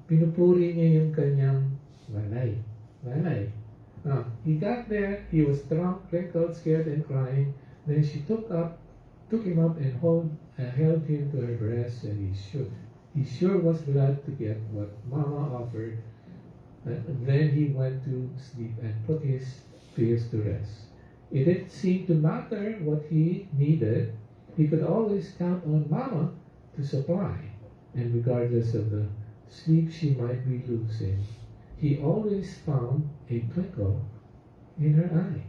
pinupuri niya yung kanyang nanay. He got there, he was drunk, wrinkled, scared, and crying. Then she took him up and held him to her breast, and he sure was glad to get what Mama offered. And then he went to sleep and put his fears to rest. It didn't seem to matter what he needed. He could always count on Mama to supply. And regardless of the sleep she might be losing, he always found a twinkle in her eye.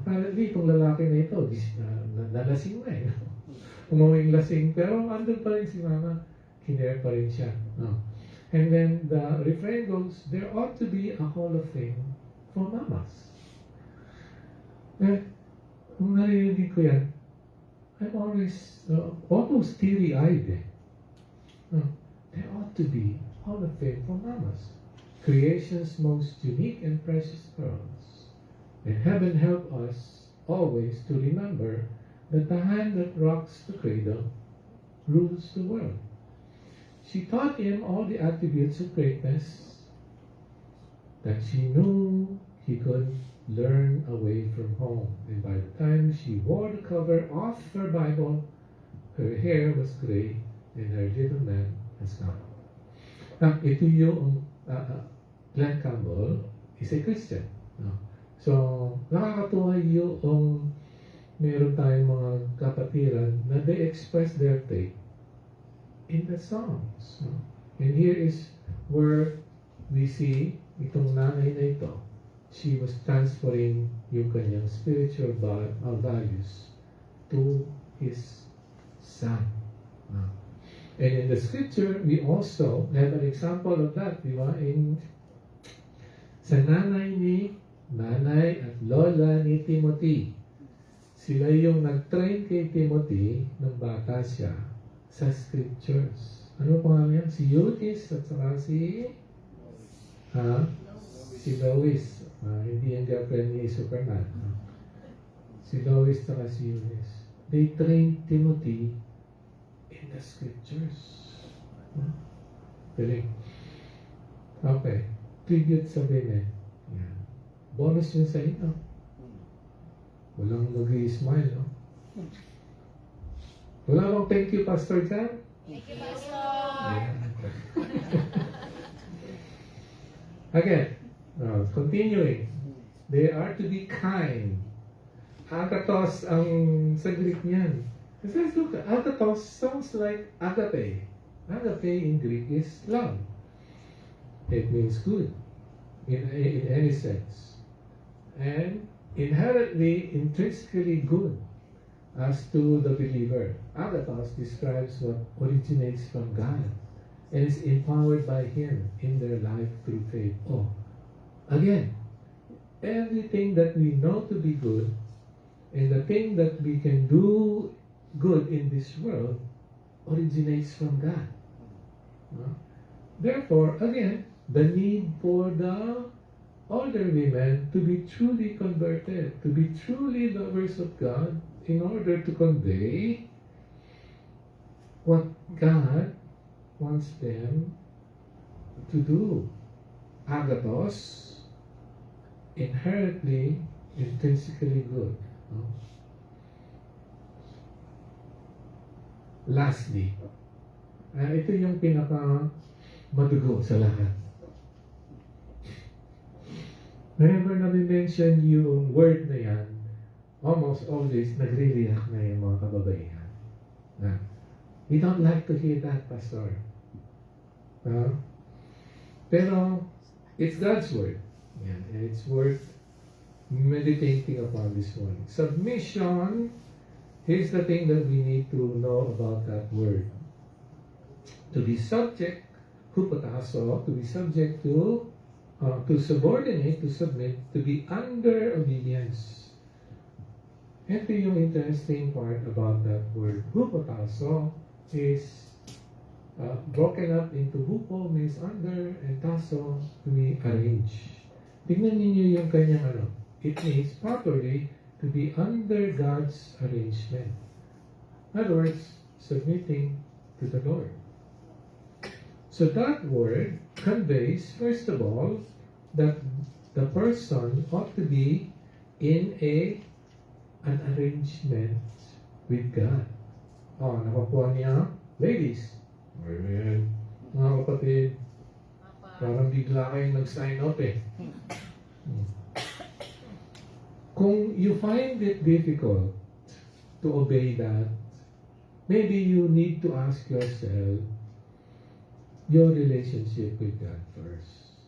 Apparently, itong lalaki na ito, nalasing na eh. Umawing lasing, pero andun pa rin si Mama, kinare pa rin siya. And then the refrain goes, there ought to be a Hall of Fame for mamas. Kung narinig ko yan, I'm always almost teary-eyed. There ought to be a Hall of Fame for mamas. Creation's most unique and precious pearls. And heaven help us always to remember that the hand that rocks the cradle rules the world. She taught him all the attributes of greatness that she knew he could learn away from home. And by the time she wore the cover off her Bible, her hair was gray and her little man has gone. Ito yung Glenn Campbell is a Christian. So, nakakatuwa yung meron tayong mga kapatiran na they express their faith in the songs. And here is where we see itong nanay na ito. She was transferring yung kanyang spiritual values to his son. And in the scripture, we also have an example of that, di ba? Sa nanay at lola ni Timothy. Sila yung nag-train kay Timothy nung bata siya sa scriptures. Ano pangalan yan? Si Eunice at saka si Lois. Hindi yung girlfriend ni Superman. Si Lois at saka si Eunice. They trained Timothy in the scriptures. Galing. Okay. Tribute sa women. Yan. Bonus yun sa inyo. Walang mag-i-smile, no? Wala bang thank you, Pastor Jan? Thank you, Pastor. Yeah. Again, continuing. They are to be kind. Agathos ang sa Greek niyan. Let's look at agathos sounds like agape. Agape in Greek is love. It means good in any sense. And inherently, intrinsically good as to the believer. Agathos describes what originates from God and is empowered by Him in their life through faith. Again, everything that we know to be good and the thing that we can do good in this world originates from God. Therefore, again, the need for the older women to be truly converted, to be truly lovers of God in order to convey what God wants them to do. Agathos, inherently, intrinsically good. Lastly, ito yung pinaka madugo sa lahat. Whenever na-mention yung word na yan, almost always nagre-react na yung mga kababaihan. We don't like to hear that, Pastor. Pero, it's God's word. And it's worth meditating upon this morning. Submission, here's the thing that we need to know about that word. To be subject, hupotasso, to be subject to subordinate, to submit, to be under obedience. Ito yung interesting part about that word. Hupotasso is broken up into hupo means under and tasso to be arranged. Tignan niyo yung kanyang It means properly to be under God's arrangement. In other words, submitting to the Lord. So that word conveys, first of all, that the person ought to be in an arrangement with God. Nakakuha niya, ladies. Amen. Mga kapatid, parang bigla kayong nag-sign up eh. Kung you find it difficult to obey that, maybe you need to ask yourself your relationship with God first.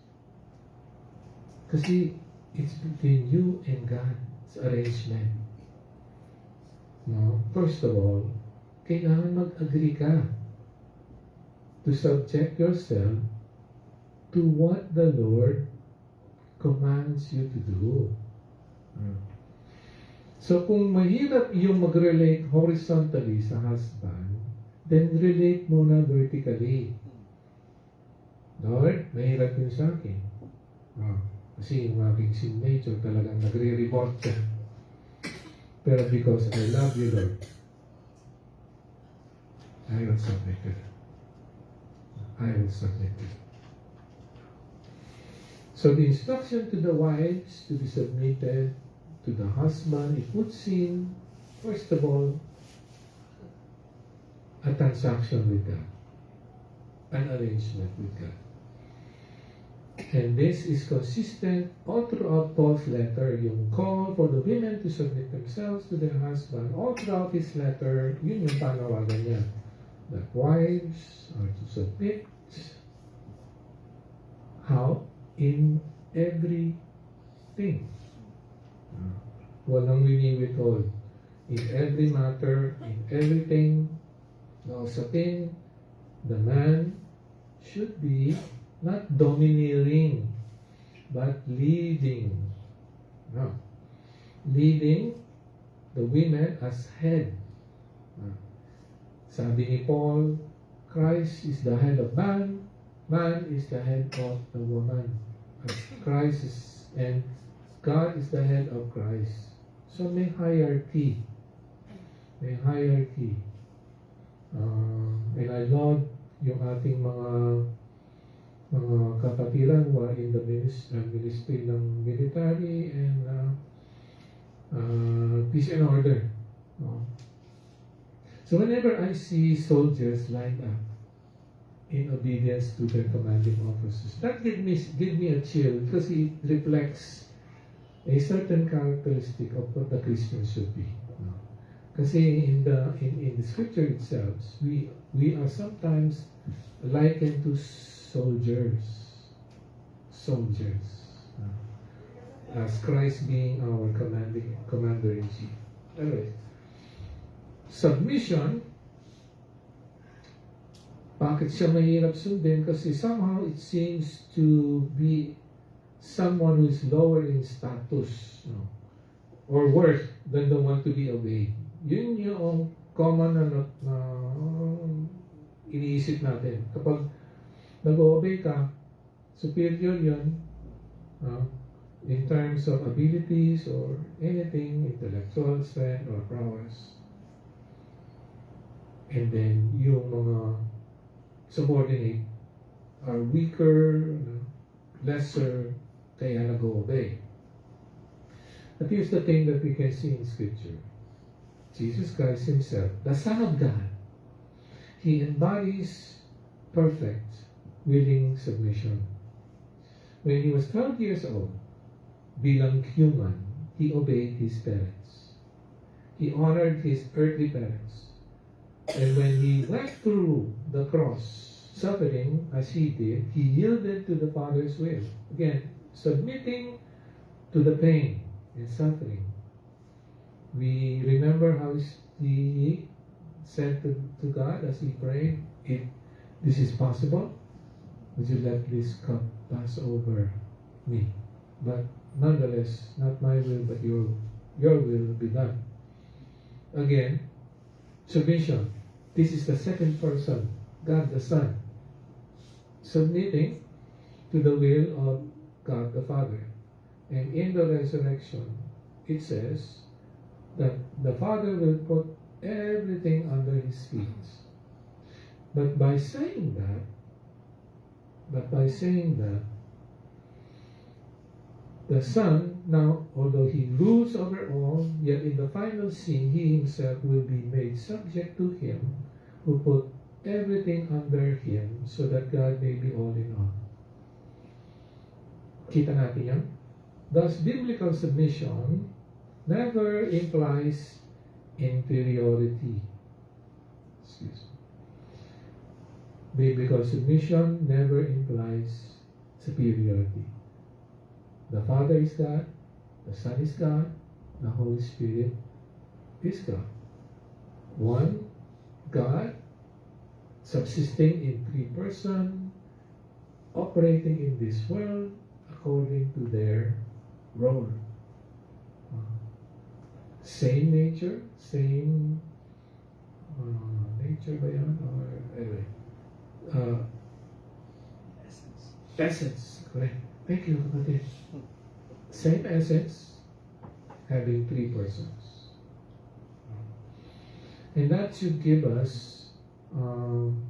Kasi it's between you and God's arrangement. No? First of all, kailangan mag-agree ka to subject yourself to what the Lord commands you to do. So kung mahirap yung mag-relate horizontally sa husband, then relate muna vertically. Lord, mahirap yun sa akin. Kasi yung aking signature talagang nagre-report siya. Pero because I love you, Lord, I will submit to you. I will submit to you. So the instruction to the wives to be submitted to the husband, it puts in, first of all, a transaction with God, an arrangement with God. And this is consistent all throughout Paul's letter, yung call for the women to submit themselves to their husband. All throughout his letter, yun yung panawagan niya, that wives are to submit. How? In everything. Walang winiwithhold. In every matter, in everything, na usapin, the man should be not domineering, but leading. No. Leading the women as head. Sabi ni Paul, Christ is the head of man, man is the head of the woman. As Christ is, and God is the head of Christ. So may hierarchy. May hierarchy. And I love yung ating mga kapatiran who are in the ministry ng military and peace and order. So whenever I see soldiers lined up in obedience to their commanding officers, that give me a chill because it reflects a certain characteristic of what the Christian should be. Kasi in the scripture itself, we are sometimes likened to soldiers, as Christ being our commander-in-chief. Anyway, submission, bakit siya mahirap sundin? Kasi somehow it seems to be someone who is lower in status, or worse than the one to be obeyed. Yun yung common na iniisip natin. Kapag nag-obey ka, superior yun in terms of abilities or anything, intellectual strength or prowess. And then yung mga subordinate are weaker, lesser, kaya nag-obey. But here's the thing that we can see in Scripture. Jesus Christ Himself, the Son of God, He embodies perfect, willing submission. When He was 12 years old, bilang human, He obeyed His parents. He honored His earthly parents. And when He went through the cross, suffering as He did, He yielded to the Father's will. Again, submitting to the pain and suffering. We remember how He said to God as He prayed, if this is possible, would you let this cup pass over me? But nonetheless, not my will, but your will be done. Again, submission. This is the second person, God the Son, submitting to the will of God the Father. And in the resurrection, it says that the Father will put everything under his feet. But by saying that, the Son, now, although he rules over all, yet in the final scene, he himself will be made subject to him who put everything under him so that God may be all in all. Kita natin yan? Thus, biblical submission never implies inferiority. Excuse me. Biblical submission never implies superiority. The Father is God, the Son is God, the Holy Spirit is God. One God, subsisting in three persons, operating in this world according to their role. Same nature, same nature ba yan? Or anyway, essence, correct. Thank you, kapatid. Same essence, having three persons. And that should give us an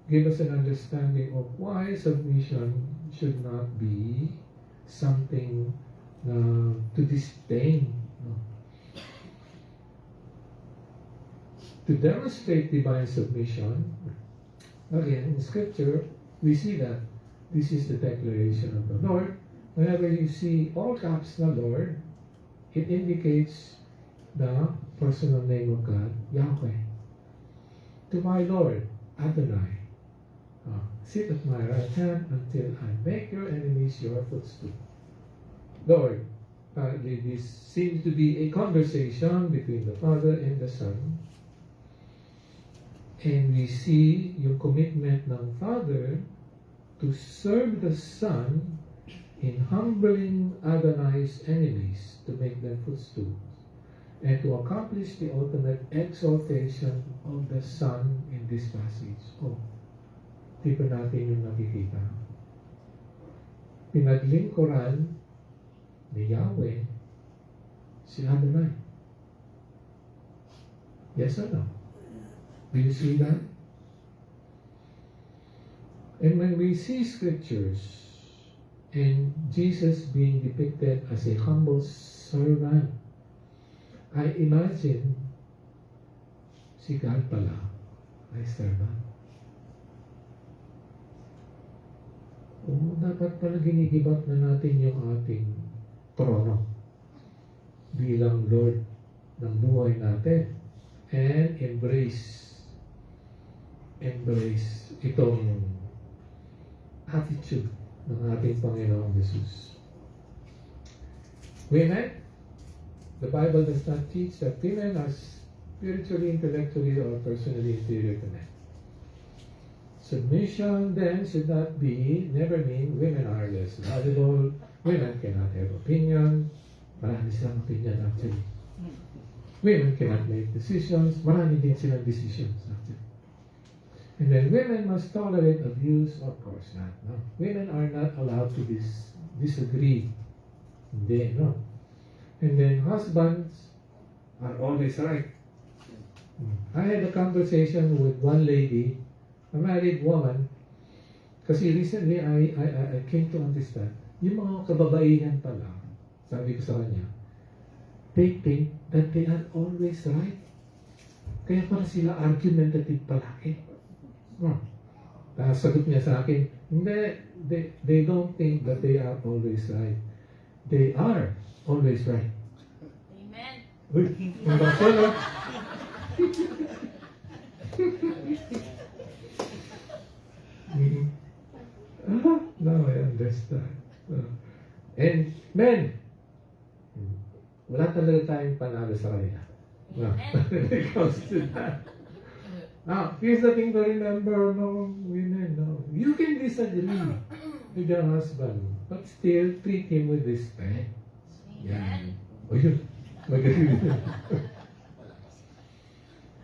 understanding of why submission should not be something to disdain. To demonstrate divine submission, again, in Scripture, we see that this is the declaration of the Lord. Whenever you see all caps na Lord, it indicates the personal name of God, Yahweh. To my Lord, Adonai, sit at my right hand until I make your enemies your footstool. Lord, this seems to be a conversation between the Father and the Son. And we see yung commitment ng Father to serve the Son in humbling Adonai's enemies to make them footstools, and to accomplish the ultimate exaltation of the Son in this passage. Di pa natin yung nakikita. Pinaglingkuran ni Yahweh si Adonai. Yes or no? Do you see that? And when we see scriptures and Jesus being depicted as a humble servant, I imagine si God pala ay servant. Dapat pala ginigibat na natin yung ating trono bilang Lord ng buhay natin and embrace itong attitude ng ating Panginoong Jesus. Women, the Bible does not teach that women are spiritually, intellectually, or personally inferior to men. Submission then should never mean women are less valuable, women cannot have opinion. Marami silang opinion actually. Women cannot make decisions. Marami din silang decisions actually. And then women must tolerate abuse, of course not. No. Women are not allowed to disagree. Hindi, no. And then husbands are always right. I had a conversation with one lady, a married woman, kasi recently I came to understand, yung mga kababaihan pala, sabi ko sa kanya, they think that they are always right. Kaya pala sila argumentative palagi. Sagot niya sa akin, hindi, they don't think that they are always right. They are always right. Amen. Uy, ang basa na. Now I understand. And men, wala talaga tayong panalo sa kanila. When it comes to that. Now, here's the thing to remember, no, women, no. You can disagree with your husband, but still treat him with respect. Yan. O yun, mag-agree with him.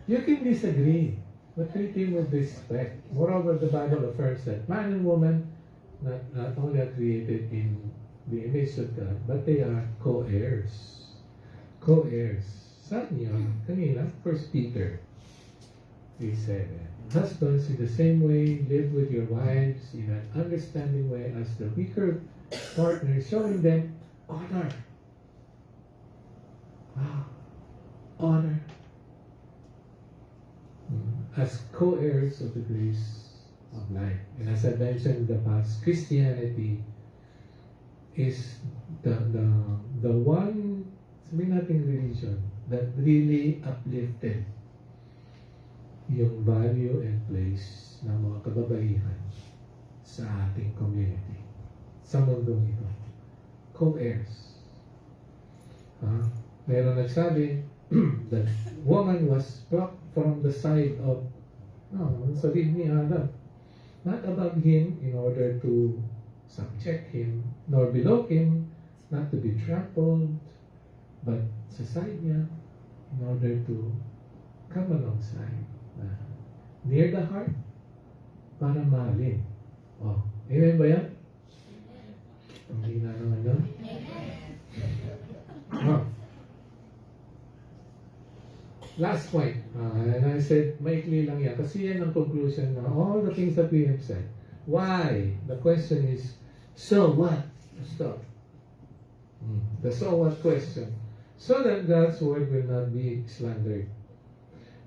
You can disagree, but treat him with respect. Moreover, the Bible affirms that man and woman not only are created in the image of God, but they are co-heirs. Co-heirs. Sabi niya, kanina, 1 Peter 3:7. Husbands, in the same way, live with your wives in an understanding way as the weaker partner, showing them honor. Wow. Honor. As co-heirs of the grace of life. And as I mentioned in the past, Christianity is the one, sabihin natin religion, that really uplifted yung value and place ng mga kababaihan sa ating community, sa mundong ito. Co-heirs. Meron nagsabi that woman was plucked from the side of sa rib ni Adam, not above him in order to subject him, nor below him, not to be trampled, but sa side niya in order to come alongside, near the heart, para mahalin. Amen ba yan? Hindi na naman yun? Last point, and I said, maikli lang yan, kasi yan ang conclusion na all the things that we have said. Why? The question is, so what? Stop. The so what question. So that God's word will not be slandered.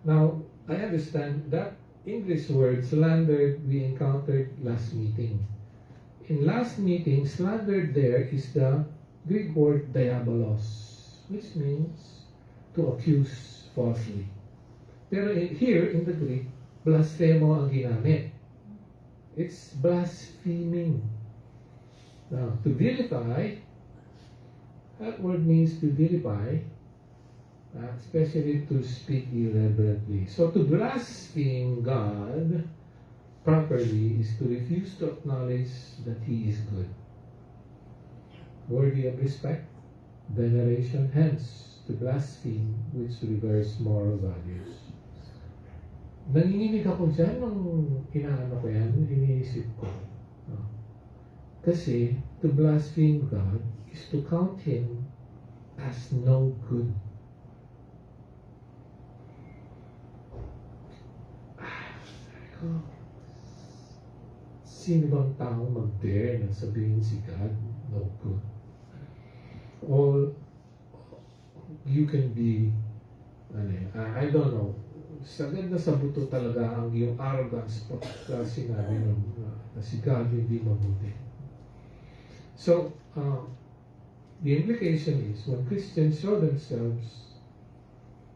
Now, I understand that English word slandered we encountered last meeting. In last meeting, slandered there is the Greek word diabolos, which means to accuse falsely. Pero here in the Greek, blasphemo ang ginamit. It's blaspheming. Now, to vilify, that word means to vilify, especially to speak irreverently. So to blaspheme God properly is to refuse to acknowledge that He is good, worthy of respect, veneration, hence to blaspheme which reverse moral values. Nanginginig ako dyan nung inaano ko yan, iniisip ko. Kasi to blaspheme God is to count Him as no good. Sino bang taong mag-dare na sabihin si God no good? All you can be, I don't know, sagad na sa buto talaga ang yung arrogance pag sinabi na si God hindi mabuti. So, the implication is when Christians show themselves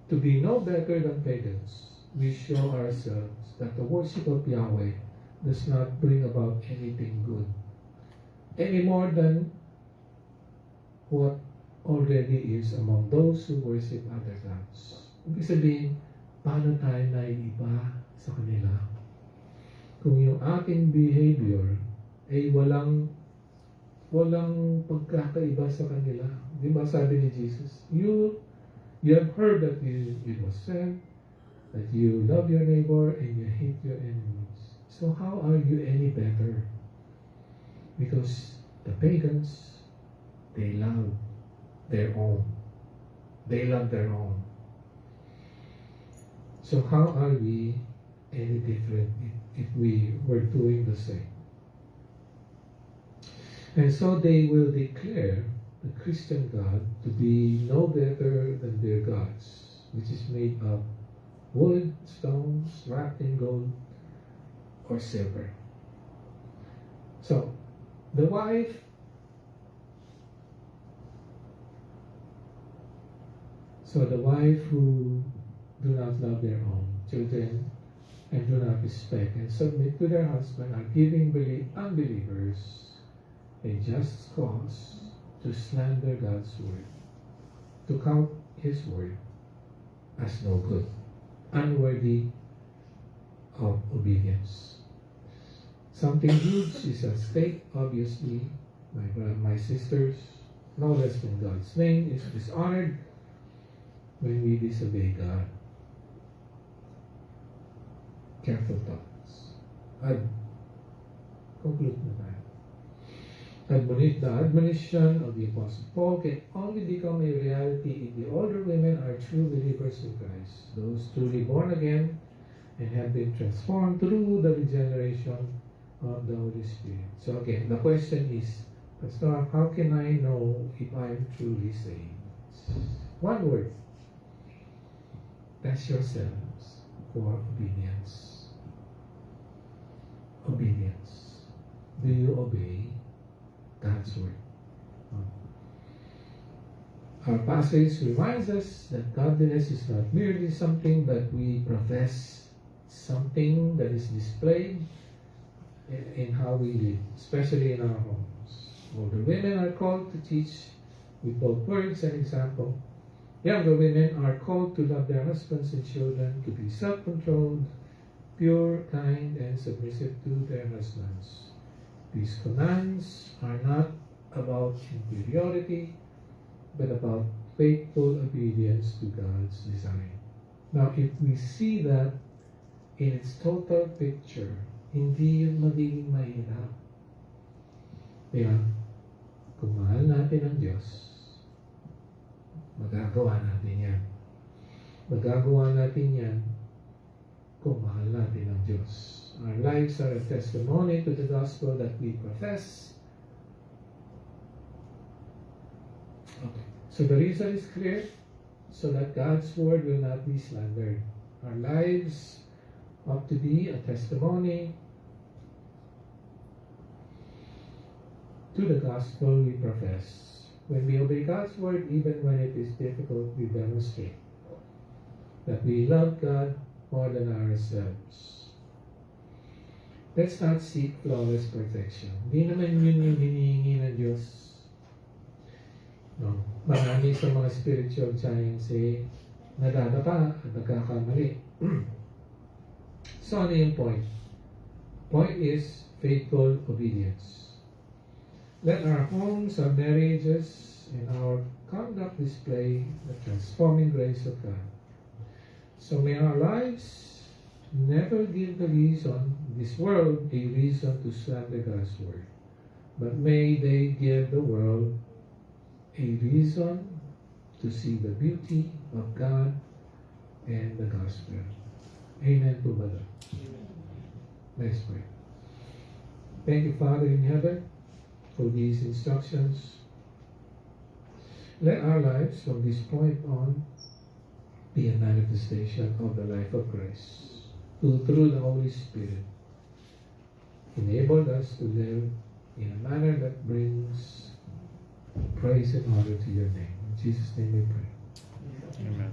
to be no better than pagans, we show ourselves that the worship of Yahweh does not bring about anything good, any more than what already is among those who worship other gods. Ibig sabihin, paano tayo naiiba sa kanila? Kung yung ating behavior ay walang pagkakaiba sa kanila. Di ba sabi ni Jesus, you have heard that it was said that you love your neighbor and you hate your enemies. So how are you any better? Because the pagans, they love their own. They love their own. So how are we any different if we were doing the same? And so they will declare the Christian God to be no better than their gods, which is made of wood, stones, wrapped in gold, or silver. So, the wife who do not love their own children and do not respect and submit to their husband are giving unbelievers a just cause to slander God's word, to count His word as no good, unworthy of obedience. Something huge is at stake, obviously. My sisters, no less than God's name is dishonored when we disobey God. Careful thoughts. I'd conclude na tayo. The admonition of the Apostle Paul can only become a reality if the older women are true believers in Christ, those truly born again and have been transformed through the regeneration of the Holy Spirit. So again, the question is, Pastor, how can I know if I am truly saved? One word. Test yourselves for obedience. Obedience. Do you obey God's word? Our passage reminds us that godliness is not merely something that we profess, something that is displayed in how we live, especially in our homes. Older women are called to teach with both words and example. Younger women are called to love their husbands and children, to be self-controlled, pure, kind, and submissive to their husbands. These commands are not about inferiority, but about faithful obedience to God's design. Now, if we see that in its total picture, hindi yun magiging mahirap. Kaya, kung mahal natin ang Diyos, magagawa natin yan. Magagawa natin yan kung mahal natin ang Diyos. Our lives are a testimony to the gospel that we profess. Okay. So the reason is clear, so that God's word will not be slandered. Our lives ought to be a testimony to the gospel we profess. When we obey God's word, even when it is difficult, we demonstrate that we love God more than ourselves. Let's not seek flawless perfection. Hindi naman yun yung hinihingi ng Diyos. No. Marami sa mga spiritual giants nadadapa at nagkakamali. So ano yung point? Point is faithful obedience. Let our homes, our marriages, and our conduct display the transforming grace of God. So may our lives never give this world a reason to slander God's word, but may they give the world a reason to see the beauty of God and the gospel. Amen to brother. Let's pray. Thank you, Father in heaven, for these instructions. Let our lives from this point on be a manifestation of the life of Christ, who through the Holy Spirit enabled us to live in a manner that brings praise and honor to your name. In Jesus' name we pray. Amen.